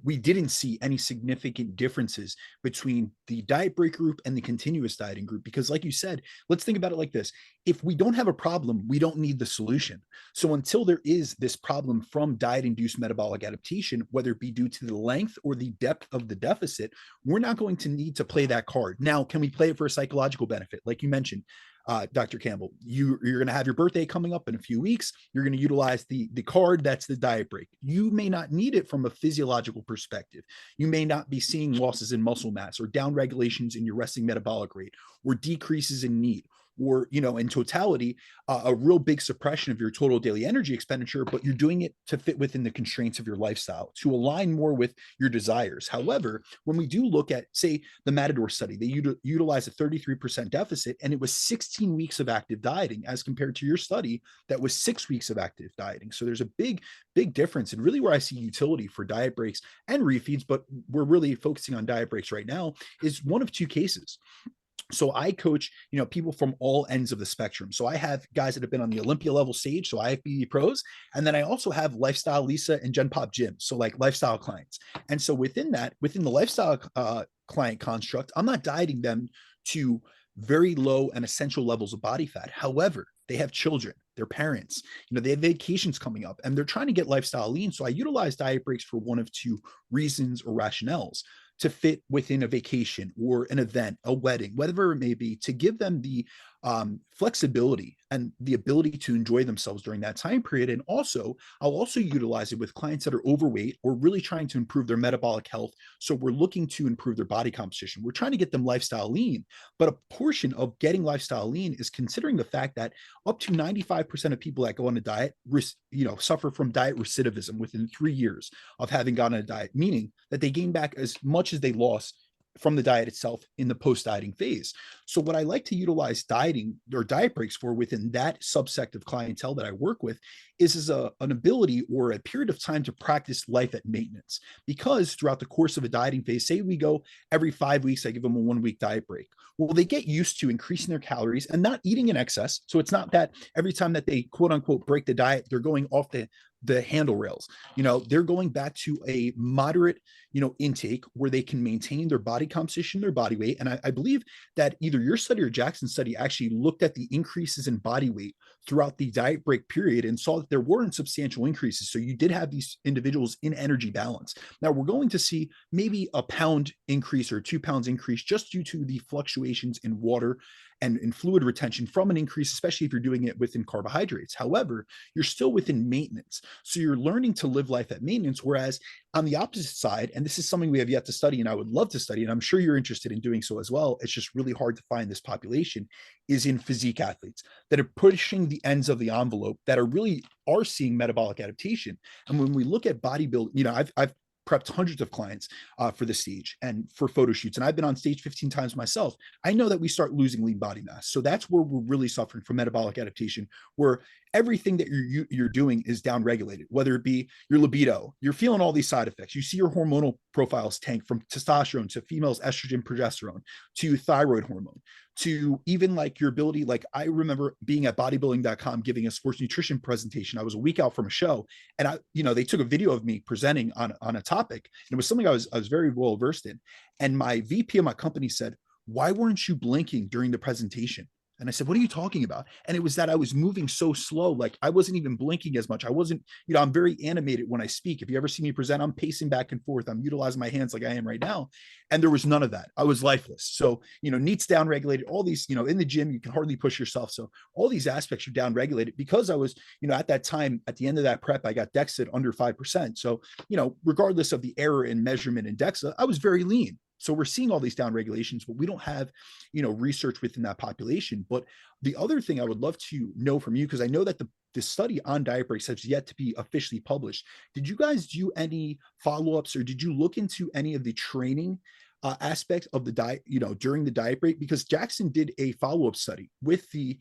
we didn't see any significant differences between the diet break group and the continuous dieting group. Because like you said, let's think about it like this. If we don't have a problem, we don't need the solution. So until there is this problem from diet-induced metabolic adaptation, whether it be due to the length or the depth of the deficit, we're not going to need to play that card. Now, can we play it for a psychological benefit? Like you mentioned, Dr. Campbell, you're going to have your birthday coming up in a few weeks. You're going to utilize the card that's the diet break. You may not need it from a physiological perspective. You may not be seeing losses in muscle mass or down regulations in your resting metabolic rate or decreases in need, or, in totality, a real big suppression of your total daily energy expenditure, but you're doing it to fit within the constraints of your lifestyle, to align more with your desires. However, when we do look at, say, the Matador study, they utilized a 33% deficit, and it was 16 weeks of active dieting as compared to your study that was 6 weeks of active dieting. So there's a big difference. And really where I see utility for diet breaks and refeeds, but we're really focusing on diet breaks right now, is one of two cases. So I coach, people from all ends of the spectrum. So I have guys that have been on the Olympia level stage, so IFBB pros, and then I also have Lifestyle Lisa and Gen Pop Jim, so like lifestyle clients. And so within the lifestyle client construct, I'm not dieting them to very low and essential levels of body fat. However, they have children, their parents, they have vacations coming up, and they're trying to get lifestyle lean. So I utilize diet breaks for one of two reasons or rationales. to fit within a vacation or an event, a wedding, whatever it may be, to give them the flexibility and the ability to enjoy themselves during that time period. And also, I'll also utilize it with clients that are overweight or really trying to improve their metabolic health. So we're looking to improve their body composition. We're trying to get them lifestyle lean, but a portion of getting lifestyle lean is considering the fact that up to 95% of people that go on a diet, suffer from diet recidivism within 3 years of having gone on a diet, meaning that they gain back as much as they lost from the diet itself in the post-dieting phase. So what I like to utilize dieting or diet breaks for within that subsect of clientele that I work with is an ability or a period of time to practice life at maintenance. Because throughout the course of a dieting phase, say we go every 5 weeks, I give them a 1 week diet break. Well, they get used to increasing their calories and not eating in excess. So it's not that every time that they quote unquote break the diet, they're going off the handle rails. They're going back to a moderate, intake where they can maintain their body composition, their body weight. And I believe that either your study or Jackson's study actually looked at the increases in body weight throughout the diet break period and saw that there weren't substantial increases. So you did have these individuals in energy balance. Now we're going to see maybe a pound increase or 2 pounds increase just due to the fluctuations in water and in fluid retention from an increase, especially if you're doing it within carbohydrates. However, you're still within maintenance. So you're learning to live life at maintenance. Whereas on the opposite side, and this is something we have yet to study, and I would love to study, and I'm sure you're interested in doing so as well, it's just really hard to find this population, is in physique athletes that are pushing the ends of the envelope, that are seeing metabolic adaptation. And when we look at bodybuilding, I've prepped hundreds of clients for the stage and for photo shoots. And I've been on stage 15 times myself. I know that we start losing lean body mass. So that's where we're really suffering from metabolic adaptation, where everything that you're doing is downregulated, whether it be your libido, you're feeling all these side effects. You see your hormonal profiles tank from testosterone to females, estrogen, progesterone, to thyroid hormone, to even like your ability. Like I remember being at bodybuilding.com giving a sports nutrition presentation. I was a week out from a show, and they took a video of me presenting on a topic. And it was something I was very well versed in. And my VP of my company said, "Why weren't you blinking during the presentation?" And I said, "What are you talking about?" And it was that I was moving so slow. Like I wasn't even blinking as much. I wasn't, I'm very animated when I speak. If you ever see me present, I'm pacing back and forth. I'm utilizing my hands like I am right now. And there was none of that. I was lifeless. So, NEAT's downregulated, all these, in the gym, you can hardly push yourself. So all these aspects are downregulated because I was, at that time, at the end of that prep, I got DEXA under 5%. So, regardless of the error in measurement in DEXA, I was very lean. So we're seeing all these down regulations, but we don't have, research within that population. But the other thing I would love to know from you, because I know that the study on diet breaks has yet to be officially published. Did you guys do any follow-ups, or did you look into any of the training aspects of the diet, during the diet break? Because Jackson did a follow-up study with he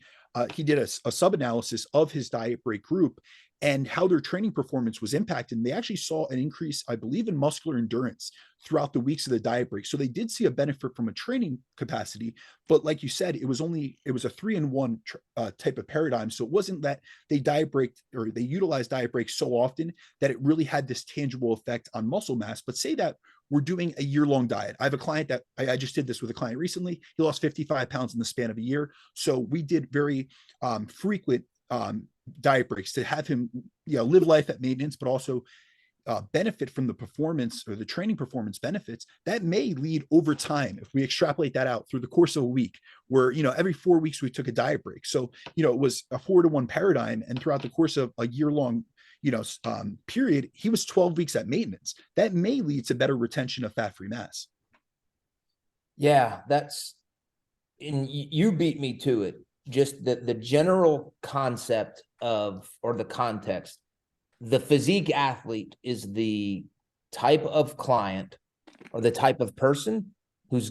did a sub-analysis of his diet break group and how their training performance was impacted. And they actually saw an increase, I believe, in muscular endurance throughout the weeks of the diet break. So they did see a benefit from a training capacity, but like you said, it was a 3-in-1 type of paradigm. So it wasn't that they diet break or they utilized diet breaks so often that it really had this tangible effect on muscle mass. But say that we're doing a year-long diet. I have a client that I just did this with a client recently. He lost 55 pounds in the span of a year. So we did very frequent diet breaks to have him, live life at maintenance, but also benefit from the performance or the training performance benefits that may lead over time. If we extrapolate that out through the course of a week, where, every 4 weeks we took a diet break. So, it was a 4-to-1 paradigm. And throughout the course of a year-long, period, he was 12 weeks at maintenance. That may lead to better retention of fat-free mass. Yeah, and you beat me to it. Just the general concept or the context, the physique athlete is the type of client or the type of person who's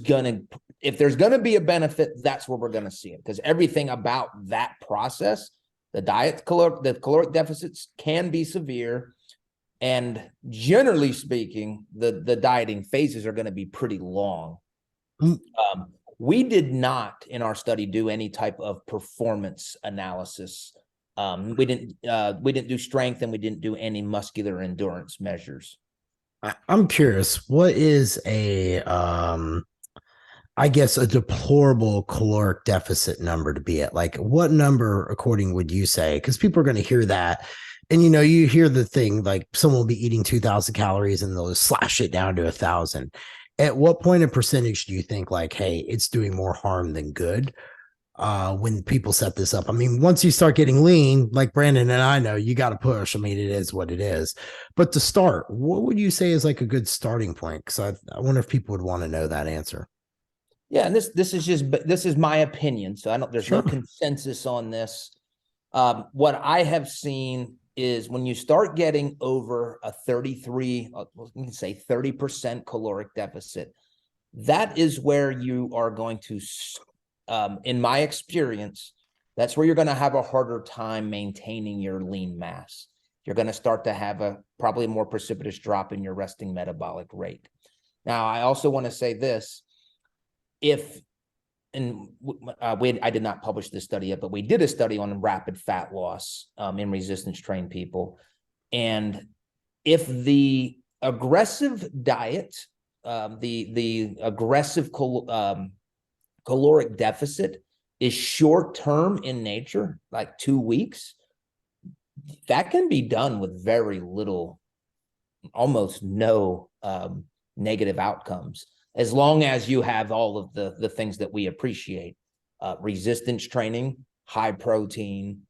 if there's gonna be a benefit, that's where we're gonna see it. Because everything about that process, the caloric deficits can be severe, and generally speaking, the dieting phases are going to be pretty long. We did not in our study do any type of performance analysis. We didn't do strength, and we didn't do any muscular endurance measures. I'm curious, what is I guess a deplorable caloric deficit number to be at? Like, what number, according, would you say? Because people are going to hear that. And, you hear the thing, like someone will be eating 2,000 calories and they'll slash it down to 1,000. At what point in percentage do you think like, hey, it's doing more harm than good? When people set this up. I mean, once you start getting lean, like Brandon and I know, you got to push. I mean, it is what it is. But to start, what would you say is like a good starting point? Because I wonder if people would want to know that answer. Yeah, and this is my opinion. So there's no consensus on this. What I have seen is when you start getting over a 33, you can say 30% caloric deficit, that is where you are going to, in my experience, that's where you're going to have a harder time maintaining your lean mass. You're going to start to have probably a more precipitous drop in your resting metabolic rate. Now, I also want to say this. I did not publish this study yet, but we did a study on rapid fat loss in resistance trained people. And if the aggressive diet, the aggressive caloric deficit is short-term in nature, like 2 weeks, that can be done with very little, almost no negative outcomes, as long as you have all of the things that we appreciate. Resistance training, high protein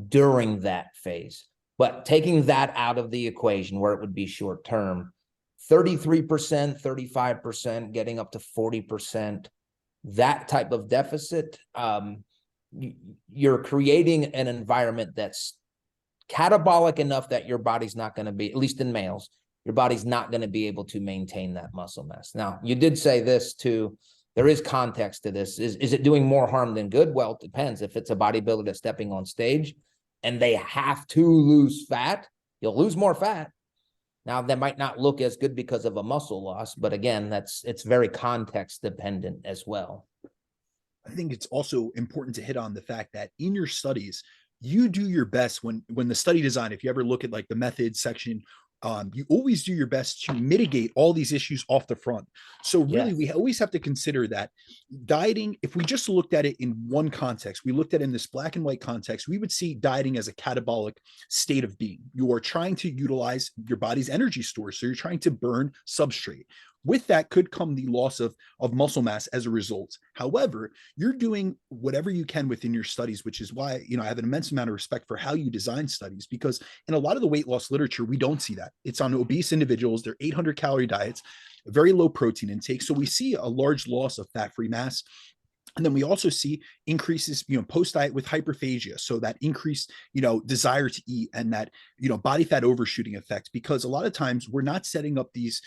during that phase. But taking that out of the equation where it would be short term, 33%, 35%, getting up to 40%, that type of deficit, you're creating an environment that's catabolic enough that your body's not going to be, at least in males, your body's not going to be able to maintain that muscle mass. Now, you did say this too. There is context to this. Is it doing more harm than good? Well, it depends. If it's a bodybuilder that's stepping on stage and they have to lose fat, you'll lose more fat. Now, that might not look as good because of a muscle loss, but again, it's very context dependent as well. I think it's also important to hit on the fact that in your studies, you do your best when the study design, if you ever look at like the methods section, you always do your best to mitigate all these issues off the front. So really, we always have to consider that dieting, if we just looked at it in one context, we looked at it in this black and white context, we would see dieting as a catabolic state of being. You are trying to utilize your body's energy stores. So you're trying to burn substrate. With that could come the loss of muscle mass as a result. However, you're doing whatever you can within your studies, which is why, I have an immense amount of respect for how you design studies, because in a lot of the weight loss literature, we don't see that. It's on obese individuals, they're 800 calorie diets, very low protein intake. So we see a large loss of fat-free mass. And then we also see increases, post-diet with hyperphagia. So that increased, desire to eat and that, body fat overshooting effect, because a lot of times we're not setting up these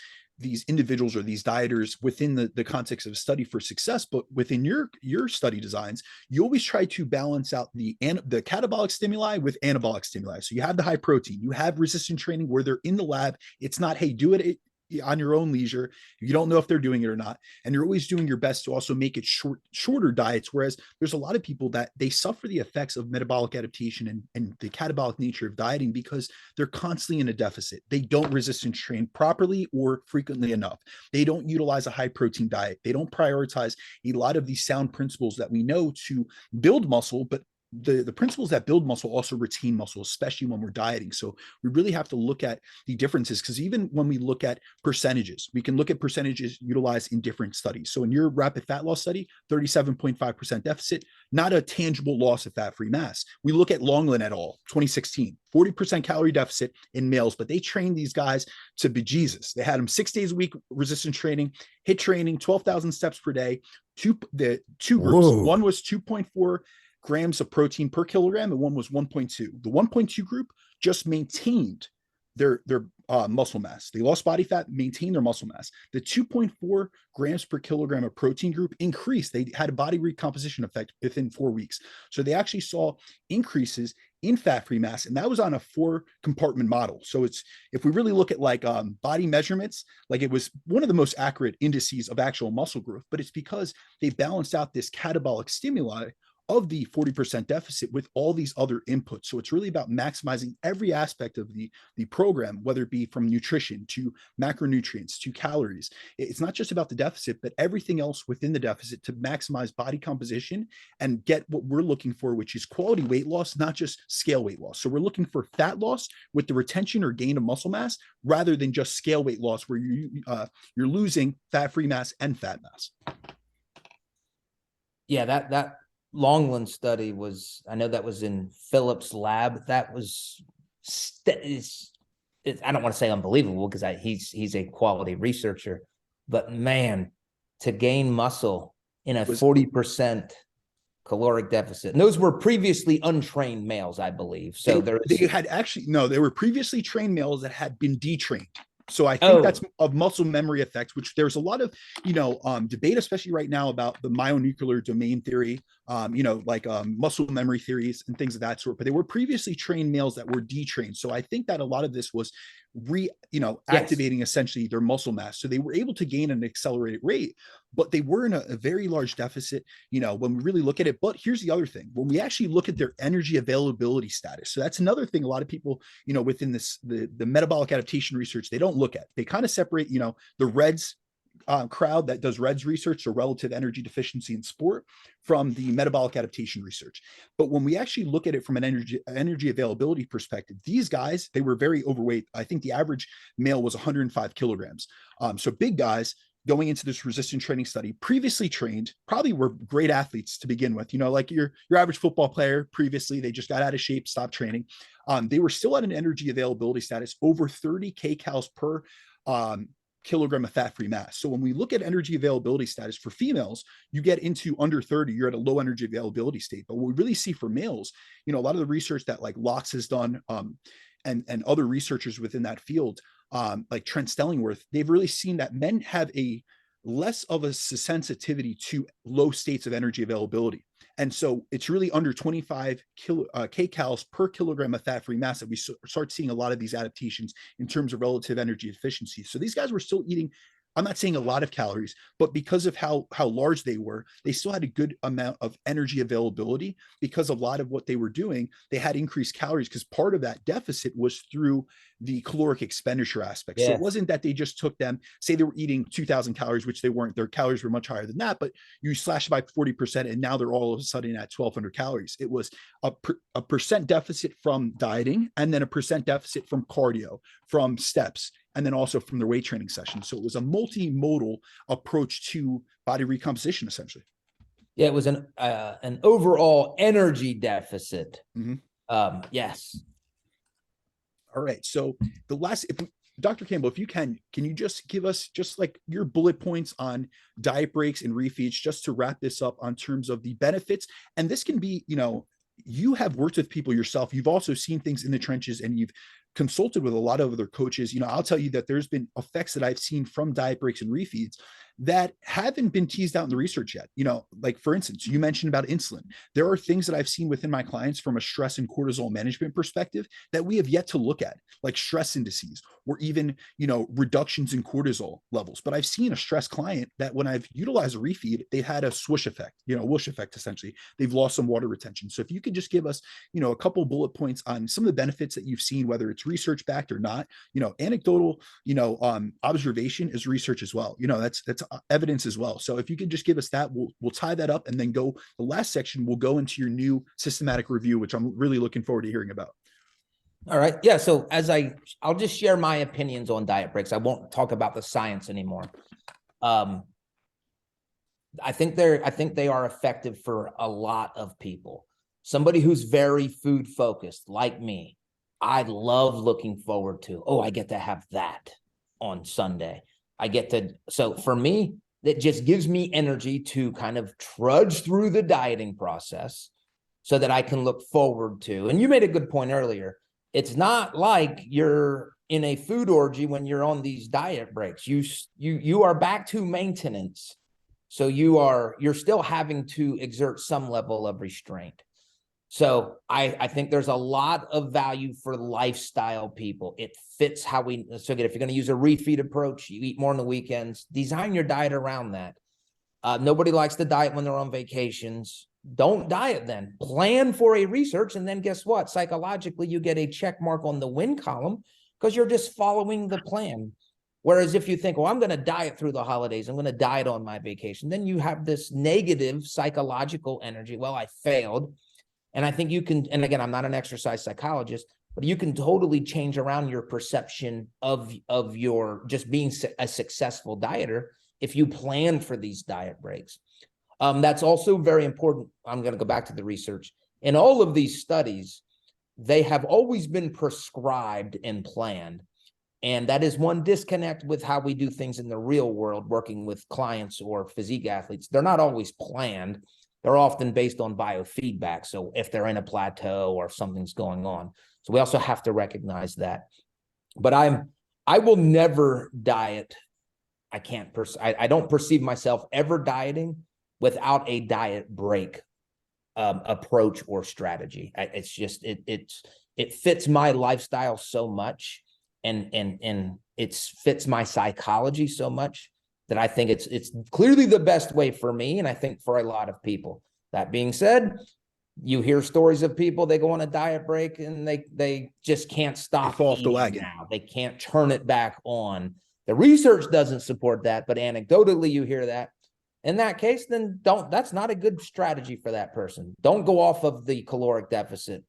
individuals or these dieters within the context of a study for success, but within your study designs, you always try to balance out the catabolic stimuli with anabolic stimuli. So you have the high protein, you have resistance training where they're in the lab. It's not, hey, do it on your own leisure. You don't know if they're doing it or not. And you're always doing your best to also make it shorter diets. Whereas there's a lot of people that they suffer the effects of metabolic adaptation and the catabolic nature of dieting because they're constantly in a deficit. They don't resistance train properly or frequently enough. They don't utilize a high protein diet. They don't prioritize a lot of these sound principles that we know to build muscle, but the principles that build muscle also retain muscle, especially when we're dieting. So we really have to look at the differences, because even when we look at percentages, we can look at percentages utilized in different studies. So in your rapid fat loss study, 37.5% deficit, not a tangible loss of fat-free mass. We look at Longland et al., 2016, 40% calorie deficit in males, but they trained these guys to bejesus. They had them 6 days a week, resistance training, HIIT training, 12,000 steps per day, two groups. Whoa. One was 2.4 grams of protein per kilogram, and one was 1.2. The 1.2 group just maintained their muscle mass. They lost body fat, maintained their muscle mass. The 2.4 grams per kilogram of protein group increased. They had a body recomposition effect within 4 weeks. So they actually saw increases in fat-free mass, and that was on a 4-compartment model. So it's, if we really look at like body measurements, like it was one of the most accurate indices of actual muscle growth, but it's because they balanced out this catabolic stimuli of the 40% deficit with all these other inputs. So it's really about maximizing every aspect of the program, whether it be from nutrition to macronutrients to calories. It's not just about the deficit, but everything else within the deficit to maximize body composition and get what we're looking for, which is quality weight loss, not just scale weight loss. So we're looking for fat loss with the retention or gain of muscle mass, rather than just scale weight loss where you're losing fat-free mass and fat mass. Yeah, that Longland study was, I know that was in Philip's lab. That was, I don't want to say unbelievable because he's a quality researcher, but man, to gain muscle in a 40% caloric deficit. And those were previously untrained males, I believe. So they had actually, no, they were previously trained males that had been detrained. So I think that's of muscle memory effects, which there's a lot of, debate, especially right now, about the myonuclear domain theory, muscle memory theories and things of that sort. But they were previously trained males that were detrained. So I think that a lot of this was activating essentially their muscle mass. So they were able to gain an accelerated rate, but they were in a very large deficit, when we really look at it. But here's the other thing, when we actually look at their energy availability status. So that's another thing a lot of people, within this, the metabolic adaptation research, they don't look at. They kind of separate, the REDS crowd that does REDS research, or relative energy deficiency in sport, from the metabolic adaptation research. But when we actually look at it from an energy availability perspective, these guys, they were very overweight. I think the average male was 105 kilograms. So big guys going into this resistance training study, previously trained, probably were great athletes to begin with. Like your average football player, previously they just got out of shape, stopped training. They were still at an energy availability status over 30 kcals per kilogram of fat-free mass. So when we look at energy availability status for females, you get into under 30, you're at a low energy availability state. But what we really see for males, a lot of the research that like Locks has done, and other researchers within that field, like Trent Stellingworth, they've really seen that men have a less of a sensitivity to low states of energy availability. And so it's really under 25 kcals per kilogram of fat-free mass that we start seeing a lot of these adaptations in terms of relative energy efficiency. So these guys were still eating, I'm not saying a lot of calories, but because of how large they were, they still had a good amount of energy availability, because a lot of what they were doing, they had increased calories, because part of that deficit was through the caloric expenditure aspect. So it wasn't that they just took them, say they were eating 2,000 calories, which they weren't, their calories were much higher than that, but you slash it by 40% and now they're all of a sudden at 1,200 calories. It was a percent deficit from dieting, and then a percent deficit from cardio, from steps, and then also from their weight training session. So it was a multimodal approach to body recomposition, essentially. Yeah, it was an overall energy deficit. Yes. All right. So the last, Dr. Campbell, if you can you just give us just like your bullet points on diet breaks and refeeds, just to wrap this up on terms of the benefits? And this can be, you have worked with people yourself. You've also seen things in the trenches, and you've consulted with a lot of other coaches. I'll tell you that there's been effects that I've seen from diet breaks and refeeds that haven't been teased out in the research yet. Like for instance, you mentioned about insulin. There are things that I've seen within my clients from a stress and cortisol management perspective that we have yet to look at, like stress indices, or even, reductions in cortisol levels. But I've seen a stress client that when I've utilized a refeed, they had a swoosh effect, whoosh effect, essentially. They've lost some water retention. So if you could just give us, a couple bullet points on some of the benefits that you've seen, whether it's research backed or not, anecdotal, observation is research as well. That's evidence as well. So if you could just give us that, we'll tie that up, and then the last section will go into your new systematic review, which I'm really looking forward to hearing about. All right. Yeah. So I'll just share my opinions on diet breaks. I won't talk about the science anymore. I think they are effective for a lot of people. Somebody who's very food focused, like me, I love looking forward to, I get to have that on Sunday. So for me, it just gives me energy to kind of trudge through the dieting process so that I can look forward to. And you made a good point earlier. It's not like you're in a food orgy when you're on these diet breaks. You are back to maintenance. So you're still having to exert some level of restraint. So I think there's a lot of value for lifestyle people. It fits how if you're going to use a refeed approach, you eat more on the weekends, design your diet around that. Nobody likes to diet when they're on vacations. don't diet then. Plan for a research, and then guess what? Psychologically, you get a check mark on the win column because you're just following the plan. Whereas if you think, well, I'm going to diet through the holidays, I'm going to diet on my vacation, then you have this negative psychological energy. Well, I failed. And I think you can, and again, I'm not an exercise psychologist, but you can totally change around your perception of your just being a successful dieter if you plan for these diet breaks. That's also very important. I'm going to go back to the research. In all of these studies, they have always been prescribed and planned. And that is one disconnect with how we do things in the real world, working with clients or physique athletes. They're not always planned. They're often based on biofeedback. So if they're in a plateau or if something's going on. So we also have to recognize that. But I will never diet. I don't perceive myself ever dieting without a diet break approach or strategy. It's just, it fits my lifestyle so much. And it fits my psychology so much that I think it's clearly the best way for me, and I think for a lot of people. That being said, you hear stories of people, they go on a diet break and they just can't stop. They fall off the wagon. Now. They can't turn it back on. The research doesn't support that, but anecdotally you hear that. In that case, then that's not a good strategy for that person. Don't go off of the caloric deficit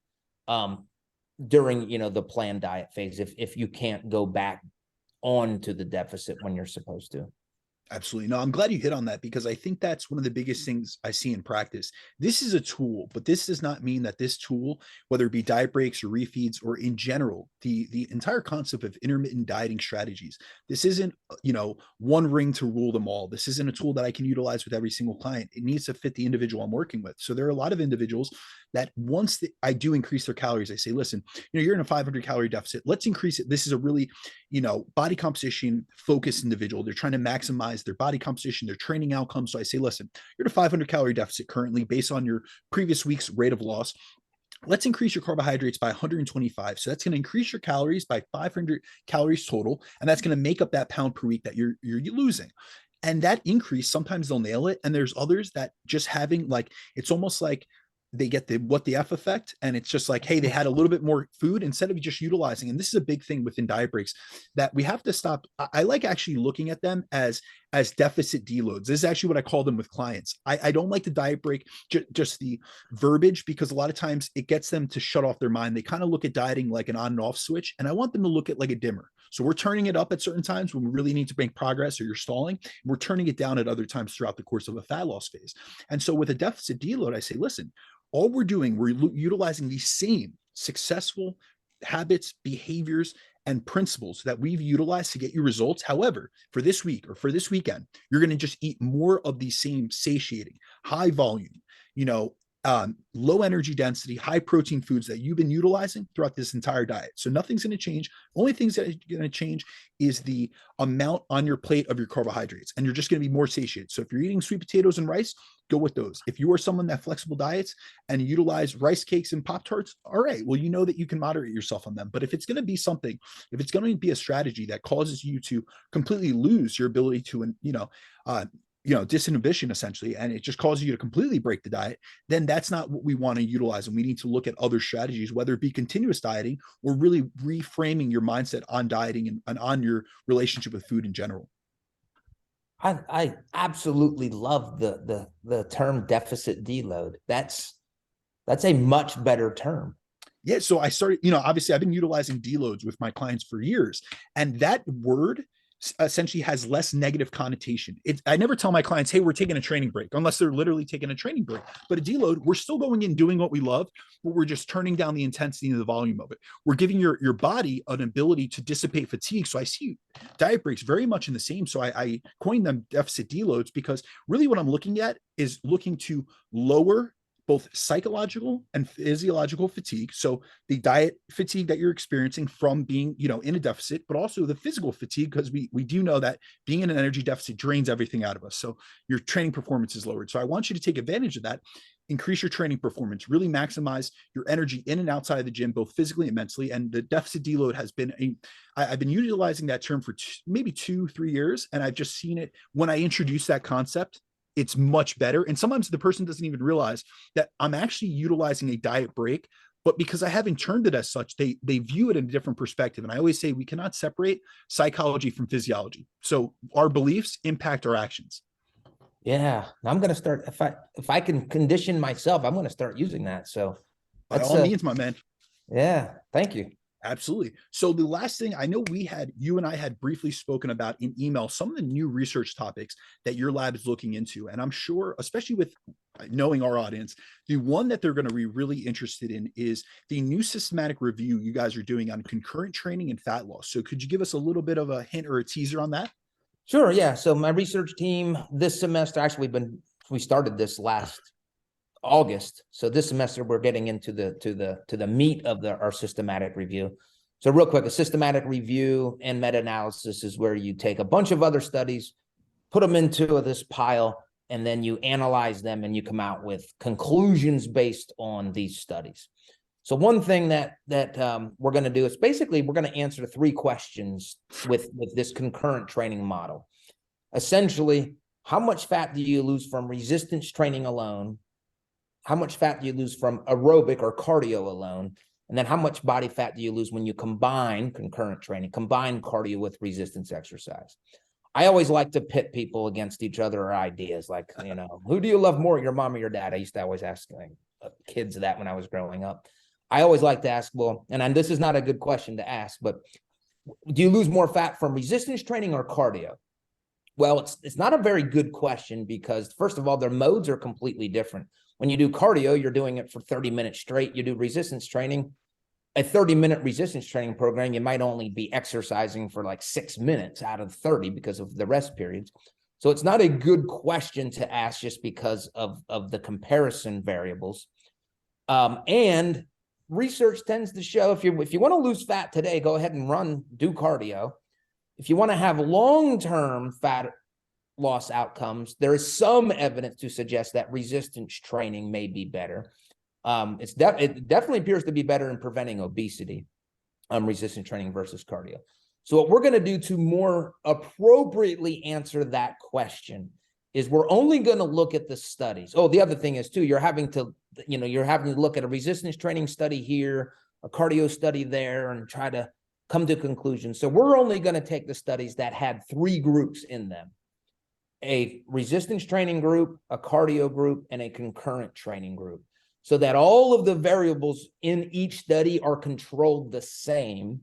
during the planned diet phase if you can't go back on to the deficit when you're supposed to. Absolutely. No, I'm glad you hit on that, because I think that's one of the biggest things I see in practice. This is a tool, but this does not mean that this tool, whether it be diet breaks or refeeds or in general, the entire concept of intermittent dieting strategies, this isn't, one ring to rule them all. This isn't a tool that I can utilize with every single client. It needs to fit the individual I'm working with. So there are a lot of individuals that once I do increase their calories, I say, listen, you're in a 500 calorie deficit. Let's increase it. This is a really, body composition focused individual. They're trying to maximize their body composition, their training outcomes. So I say, listen, you're at a 500 calorie deficit currently based on your previous week's rate of loss. Let's increase your carbohydrates by 125. So that's going to increase your calories by 500 calories total. And that's going to make up that pound per week that you're losing. And that increase, sometimes they'll nail it. And there's others that just having it's almost like they get the what the F effect. And it's just like, hey, they had a little bit more food instead of just utilizing. And this is a big thing within diet breaks that we have to stop. I like actually looking at them as deficit deloads. This is actually what I call them with clients. I don't like the diet break, just the verbiage, because a lot of times it gets them to shut off their mind. They kind of look at dieting like an on and off switch. And I want them to look at like a dimmer. So we're turning it up at certain times when we really need to make progress or you're stalling. We're turning it down at other times throughout the course of a fat loss phase. And so with a deficit deload, I say, listen, all we're doing, we're utilizing these same successful habits, behaviors, and principles that we've utilized to get you results. However, for this week or for this weekend, you're going to just eat more of these same satiating, high volume, low energy density, high protein foods that you've been utilizing throughout this entire diet. So nothing's going to change. Only things that are going to change is the amount on your plate of your carbohydrates, and you're just going to be more satiated. So if you're eating sweet potatoes and rice, go with those. If you are someone that flexible diets and utilize rice cakes and Pop-Tarts, all right, well, you know that you can moderate yourself on them. But if it's going to be something, if it's going to be a strategy that causes you to completely lose your ability to, disinhibition essentially, and it just causes you to completely break the diet, then that's not what we want to utilize. And we need to look at other strategies, whether it be continuous dieting or really reframing your mindset on dieting and on your relationship with food in general. I absolutely love the term deficit deload. That's a much better term. Yeah. So I started, obviously I've been utilizing deloads with my clients for years, and that word essentially has less negative connotation. I never tell my clients, hey, we're taking a training break, unless they're literally taking a training break. But a deload, we're still going in doing what we love, but we're just turning down the intensity and the volume of it. We're giving your body an ability to dissipate fatigue. So I see diet breaks very much in the same. So I coined them deficit deloads, because really what I'm looking at is looking to lower both psychological and physiological fatigue. So the diet fatigue that you're experiencing from being, in a deficit, but also the physical fatigue, because we do know that being in an energy deficit drains everything out of us. So your training performance is lowered. So I want you to take advantage of that, increase your training performance, really maximize your energy in and outside of the gym, both physically and mentally. And the deficit deload has been I've been utilizing that term for maybe 2-3 years. And I've just seen it when I introduced that concept. it's much better. And sometimes the person doesn't even realize that I'm actually utilizing a diet break, but because I haven't turned it as such, they view it in a different perspective. And I always say we cannot separate psychology from physiology. So our beliefs impact our actions. Yeah, I'm gonna start, if I can condition myself, I'm gonna start using that. So By all means, my man. yeah, thank you. Absolutely. So the last thing, I know you and I had briefly spoken about in email, some of the new research topics that your lab is looking into. And I'm sure, especially with knowing our audience, the one that they're going to be really interested in is the new systematic review you guys are doing on concurrent training and fat loss. So could you give us a little bit of a hint or a teaser on that? Sure, yeah. So my research team this semester, actually we started this last August. So this semester we're getting into the meat of our systematic review. So real quick, a systematic review and meta-analysis is where you take a bunch of other studies, put them into this pile, and then you analyze them and you come out with conclusions based on these studies. So one thing that we're going to do is basically we're going to answer 3 questions with this concurrent training model. Essentially, how much fat do you lose from resistance training alone? How much fat do you lose from aerobic or cardio alone? And then how much body fat do you lose when you combine concurrent training, combine cardio with resistance exercise? I always like to pit people against each other or ideas like, who do you love more, your mom or your dad? I used to always ask kids that when I was growing up. I always like to ask, well, and this is not a good question to ask, but do you lose more fat from resistance training or cardio? Well, it's not a very good question because, first of all, their modes are completely different. When you do cardio, you're doing it for 30 minutes straight. You do resistance training, a 30-minute resistance training program, you might only be exercising for like 6 minutes out of 30 because of the rest periods. So it's not a good question to ask just because of the comparison variables. And research tends to show if you want to lose fat today, go ahead and do cardio. If you want to have long-term fat loss outcomes, there is some evidence to suggest that resistance training may be better. It definitely appears to be better in preventing obesity, resistance training versus cardio. So what we're going to do to more appropriately answer that question is we're only going to look at the studies. Oh, the other thing is too, you're having to look at a resistance training study here, a cardio study there, and try to come to conclusions. So we're only going to take the studies that had 3 groups in them: a resistance training group, a cardio group, and a concurrent training group, so that all of the variables in each study are controlled the same.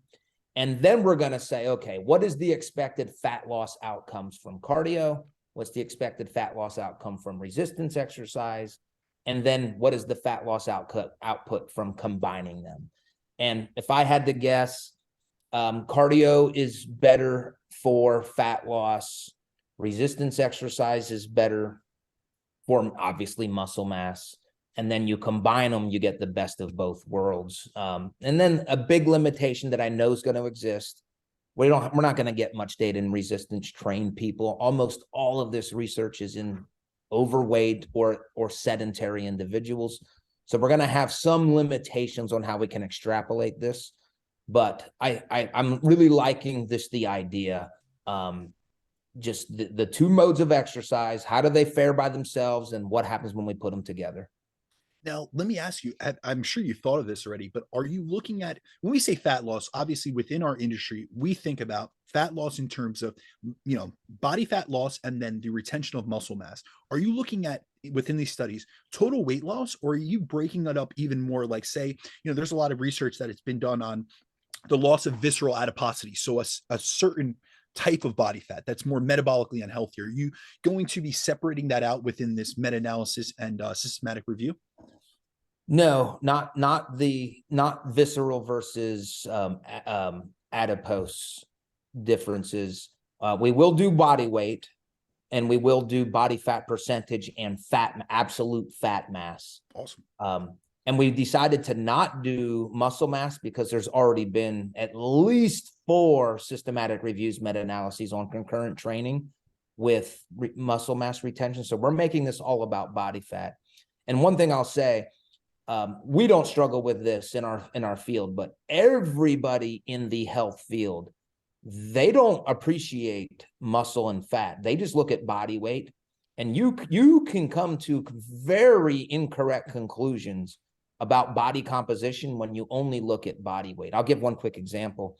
And then we're going to say, okay, what is the expected fat loss outcomes from cardio? What's the expected fat loss outcome from resistance exercise? And then what is the fat loss output from combining them? And if I had to guess, cardio is better for fat loss. Resistance exercise is better for obviously muscle mass. And then you combine them, you get the best of both worlds. And then a big limitation that I know is going to exist. We're not going to get much data in resistance trained people. Almost all of this research is in overweight or sedentary individuals. So we're going to have some limitations on how we can extrapolate this. But I'm really liking the idea. Just the 2 modes of exercise, how do they fare by themselves, and what happens when we put them together? Now, let me ask you, I'm sure you thought of this already, but are you looking at, when we say fat loss, obviously within our industry, we think about fat loss in terms of, body fat loss and then the retention of muscle mass. Are you looking at, within these studies, total weight loss, or are you breaking it up even more? Like, say, there's a lot of research that it's been done on the loss of visceral adiposity. So a certain type of body fat that's more metabolically unhealthy. Are you going to be separating that out within this meta-analysis and systematic review? No, not visceral versus adipose differences. We will do body weight, and we will do body fat percentage and absolute fat mass. Awesome. And we decided to not do muscle mass because there's already been at least 4 systematic reviews, meta-analyses on concurrent training with muscle mass retention. So we're making this all about body fat. And one thing I'll say, we don't struggle with this in our field, but everybody in the health field, they don't appreciate muscle and fat. They just look at body weight. And you can come to very incorrect conclusions about body composition when you only look at body weight. I'll give one quick example.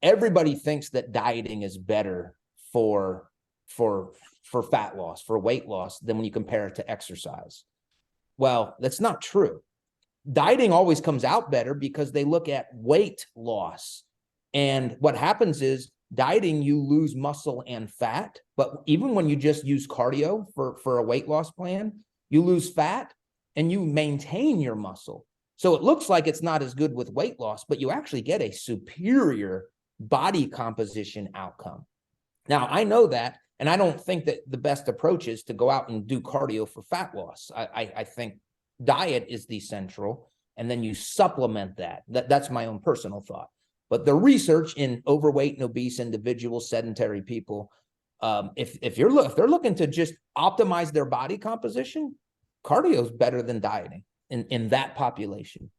Everybody thinks that dieting is better for fat loss, for weight loss, than when you compare it to exercise. Well, that's not true. Dieting always comes out better because they look at weight loss. And what happens is dieting, you lose muscle and fat. But even when you just use cardio for a weight loss plan, you lose fat and you maintain your muscle. So it looks like it's not as good with weight loss, but you actually get a superior body composition outcome. Now, I know that, and I don't think that the best approach is to go out and do cardio for fat loss. I think diet is the central, and then you supplement that. That's my own personal thought. But the research in overweight and obese individuals, sedentary people, if they're looking to just optimize their body composition, cardio is better than dieting in that population.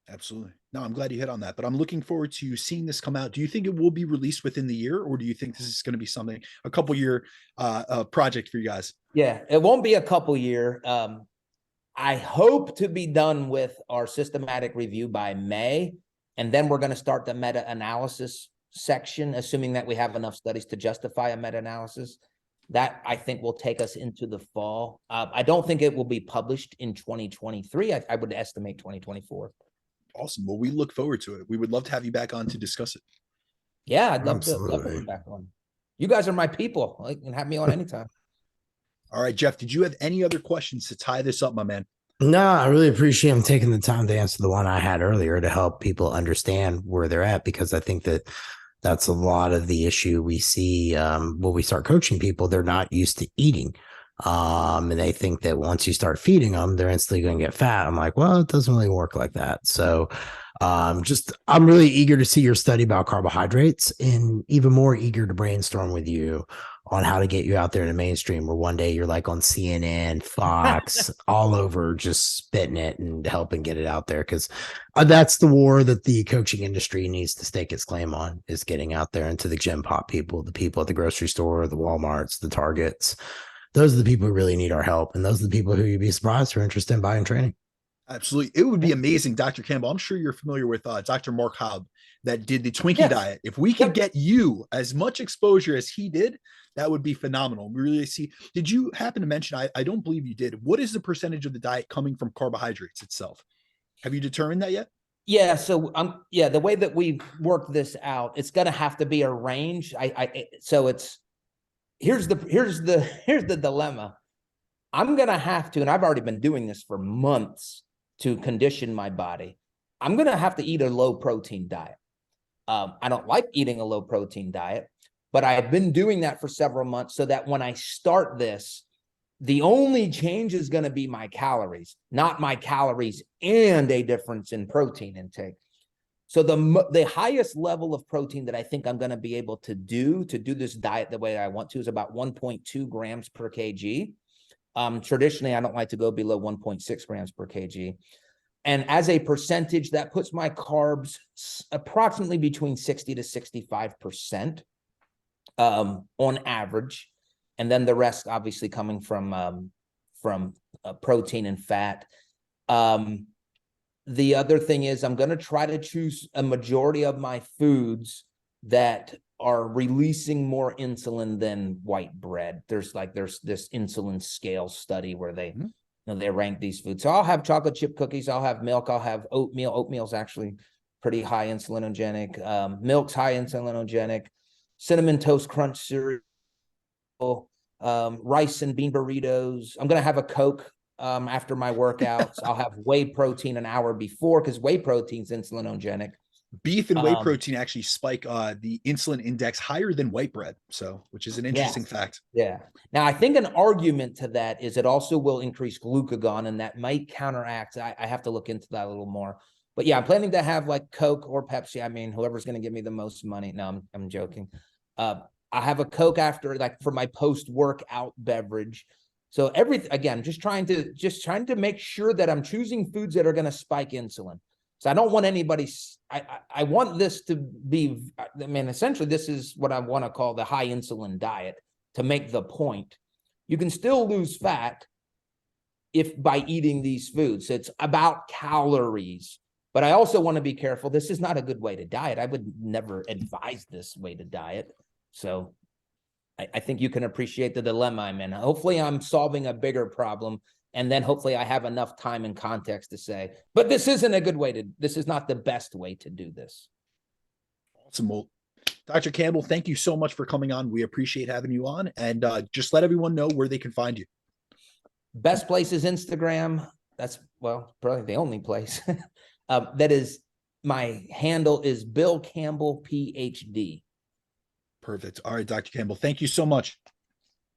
Absolutely. No, I'm glad you hit on that, but I'm looking forward to seeing this come out. Do you think it will be released within the year, or do you think this is going to be something, a couple year project for you guys? Yeah, it won't be a couple year. I hope to be done with our systematic review by May, and then we're going to start the meta-analysis section, assuming that we have enough studies to justify a meta-analysis. That, I think, will take us into the fall. I don't think it will be published in 2023. I would estimate 2024. Awesome. Well, we look forward to it. We would love to have you back on to discuss it. Yeah, I'd love to be back on. You guys are my people. You can have me on anytime. All right, Jeff, did you have any other questions to tie this up, my man? No, I really appreciate him taking the time to answer the one I had earlier to help people understand where they're at, because I think that that's a lot of the issue we see when we start coaching people. They're not used to eating. And they think that once you start feeding them, they're instantly going to get fat. I'm like, well, it doesn't really work like that. So I'm really eager to see your study about carbohydrates, and even more eager to brainstorm with you on how to get you out there in the mainstream, where one day you're like on CNN, Fox, all over, just spitting it and helping get it out there. Because that's the war that the coaching industry needs to stake its claim on, is getting out there into the gym pop people, the people at the grocery store, the Walmarts, the Targets. Those are the people who really need our help. And those are the people who you'd be surprised are interested in buying training. Absolutely. It would be amazing, Dr. Campbell. I'm sure you're familiar with Dr. Mark Hobb that did the Twinkie diet. If we could get you as much exposure as he did, that would be phenomenal. We really see. Did you happen to mention, I don't believe you did, what is the percentage of the diet coming from carbohydrates itself? Have you determined that yet? Yeah. So the way that we work this out, it's going to have to be a range. So it's, here's the dilemma. I'm going to have to, and I've already been doing this for months to condition my body. I'm going to have to eat a low protein diet. I don't like eating a low protein diet, but I've been doing that for several months, so that when I start this, the only change is going to be my calories, not my calories and a difference in protein intake. So the highest level of protein that I think I'm going to be able to do this diet the way I want to is about 1.2 grams per kg. Traditionally, I don't like to go below 1.6 grams per kg. And as a percentage, that puts my carbs approximately between 60 to 65% on average. And then the rest obviously coming from protein and fat. The other thing is I'm going to try to choose a majority of my foods that are releasing more insulin than white bread. There's this insulin scale study where they they rank these foods. So I'll have chocolate chip cookies, I'll have milk, I'll have oatmeal. Oatmeal's actually pretty high insulinogenic. Milk's high insulinogenic. Cinnamon Toast Crunch cereal, rice and bean burritos. I'm going to have a Coke after my workouts. I'll have whey protein an hour before, because whey protein's insulinogenic. Beef and whey protein actually spike the insulin index higher than white bread, which is an interesting fact. Yeah. Now, I think an argument to that is it also will increase glucagon, and that might counteract. I have to look into that a little more. But yeah, I'm planning to have like Coke or Pepsi. I mean, whoever's going to give me the most money. No, I'm joking. I have a Coke after, like, for my post-workout beverage. So again, just trying to make sure that I'm choosing foods that are going to spike insulin. So I don't want anybody, I want this to be, I mean, essentially this is what I want to call the high insulin diet, to make the point. You can still lose fat if by eating these foods. It's about calories. But I also want to be careful. This is not a good way to diet. I would never advise this way to diet. So I think you can appreciate the dilemma I'm in. Hopefully I'm solving a bigger problem. And then hopefully I have enough time and context to say, but this isn't a good way to, this is not the best way to do this. Awesome. Well, Dr. Campbell, thank you so much for coming on. We appreciate having you on, and just let everyone know where they can find you. Best place is Instagram. That's, well, probably the only place. That is, my handle is Bill Campbell, PhD. Perfect. All right, Dr. Campbell, thank you so much.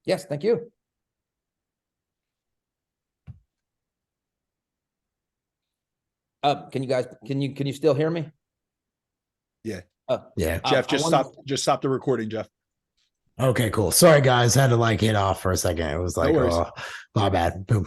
Yes, thank you. Can you guys, can you still hear me? Yeah. Yeah. Jeff, just stop the recording, Jeff. Okay, cool. Sorry, guys. Had to like hit off for a second. It was like, No worries. oh, my bad. Boom.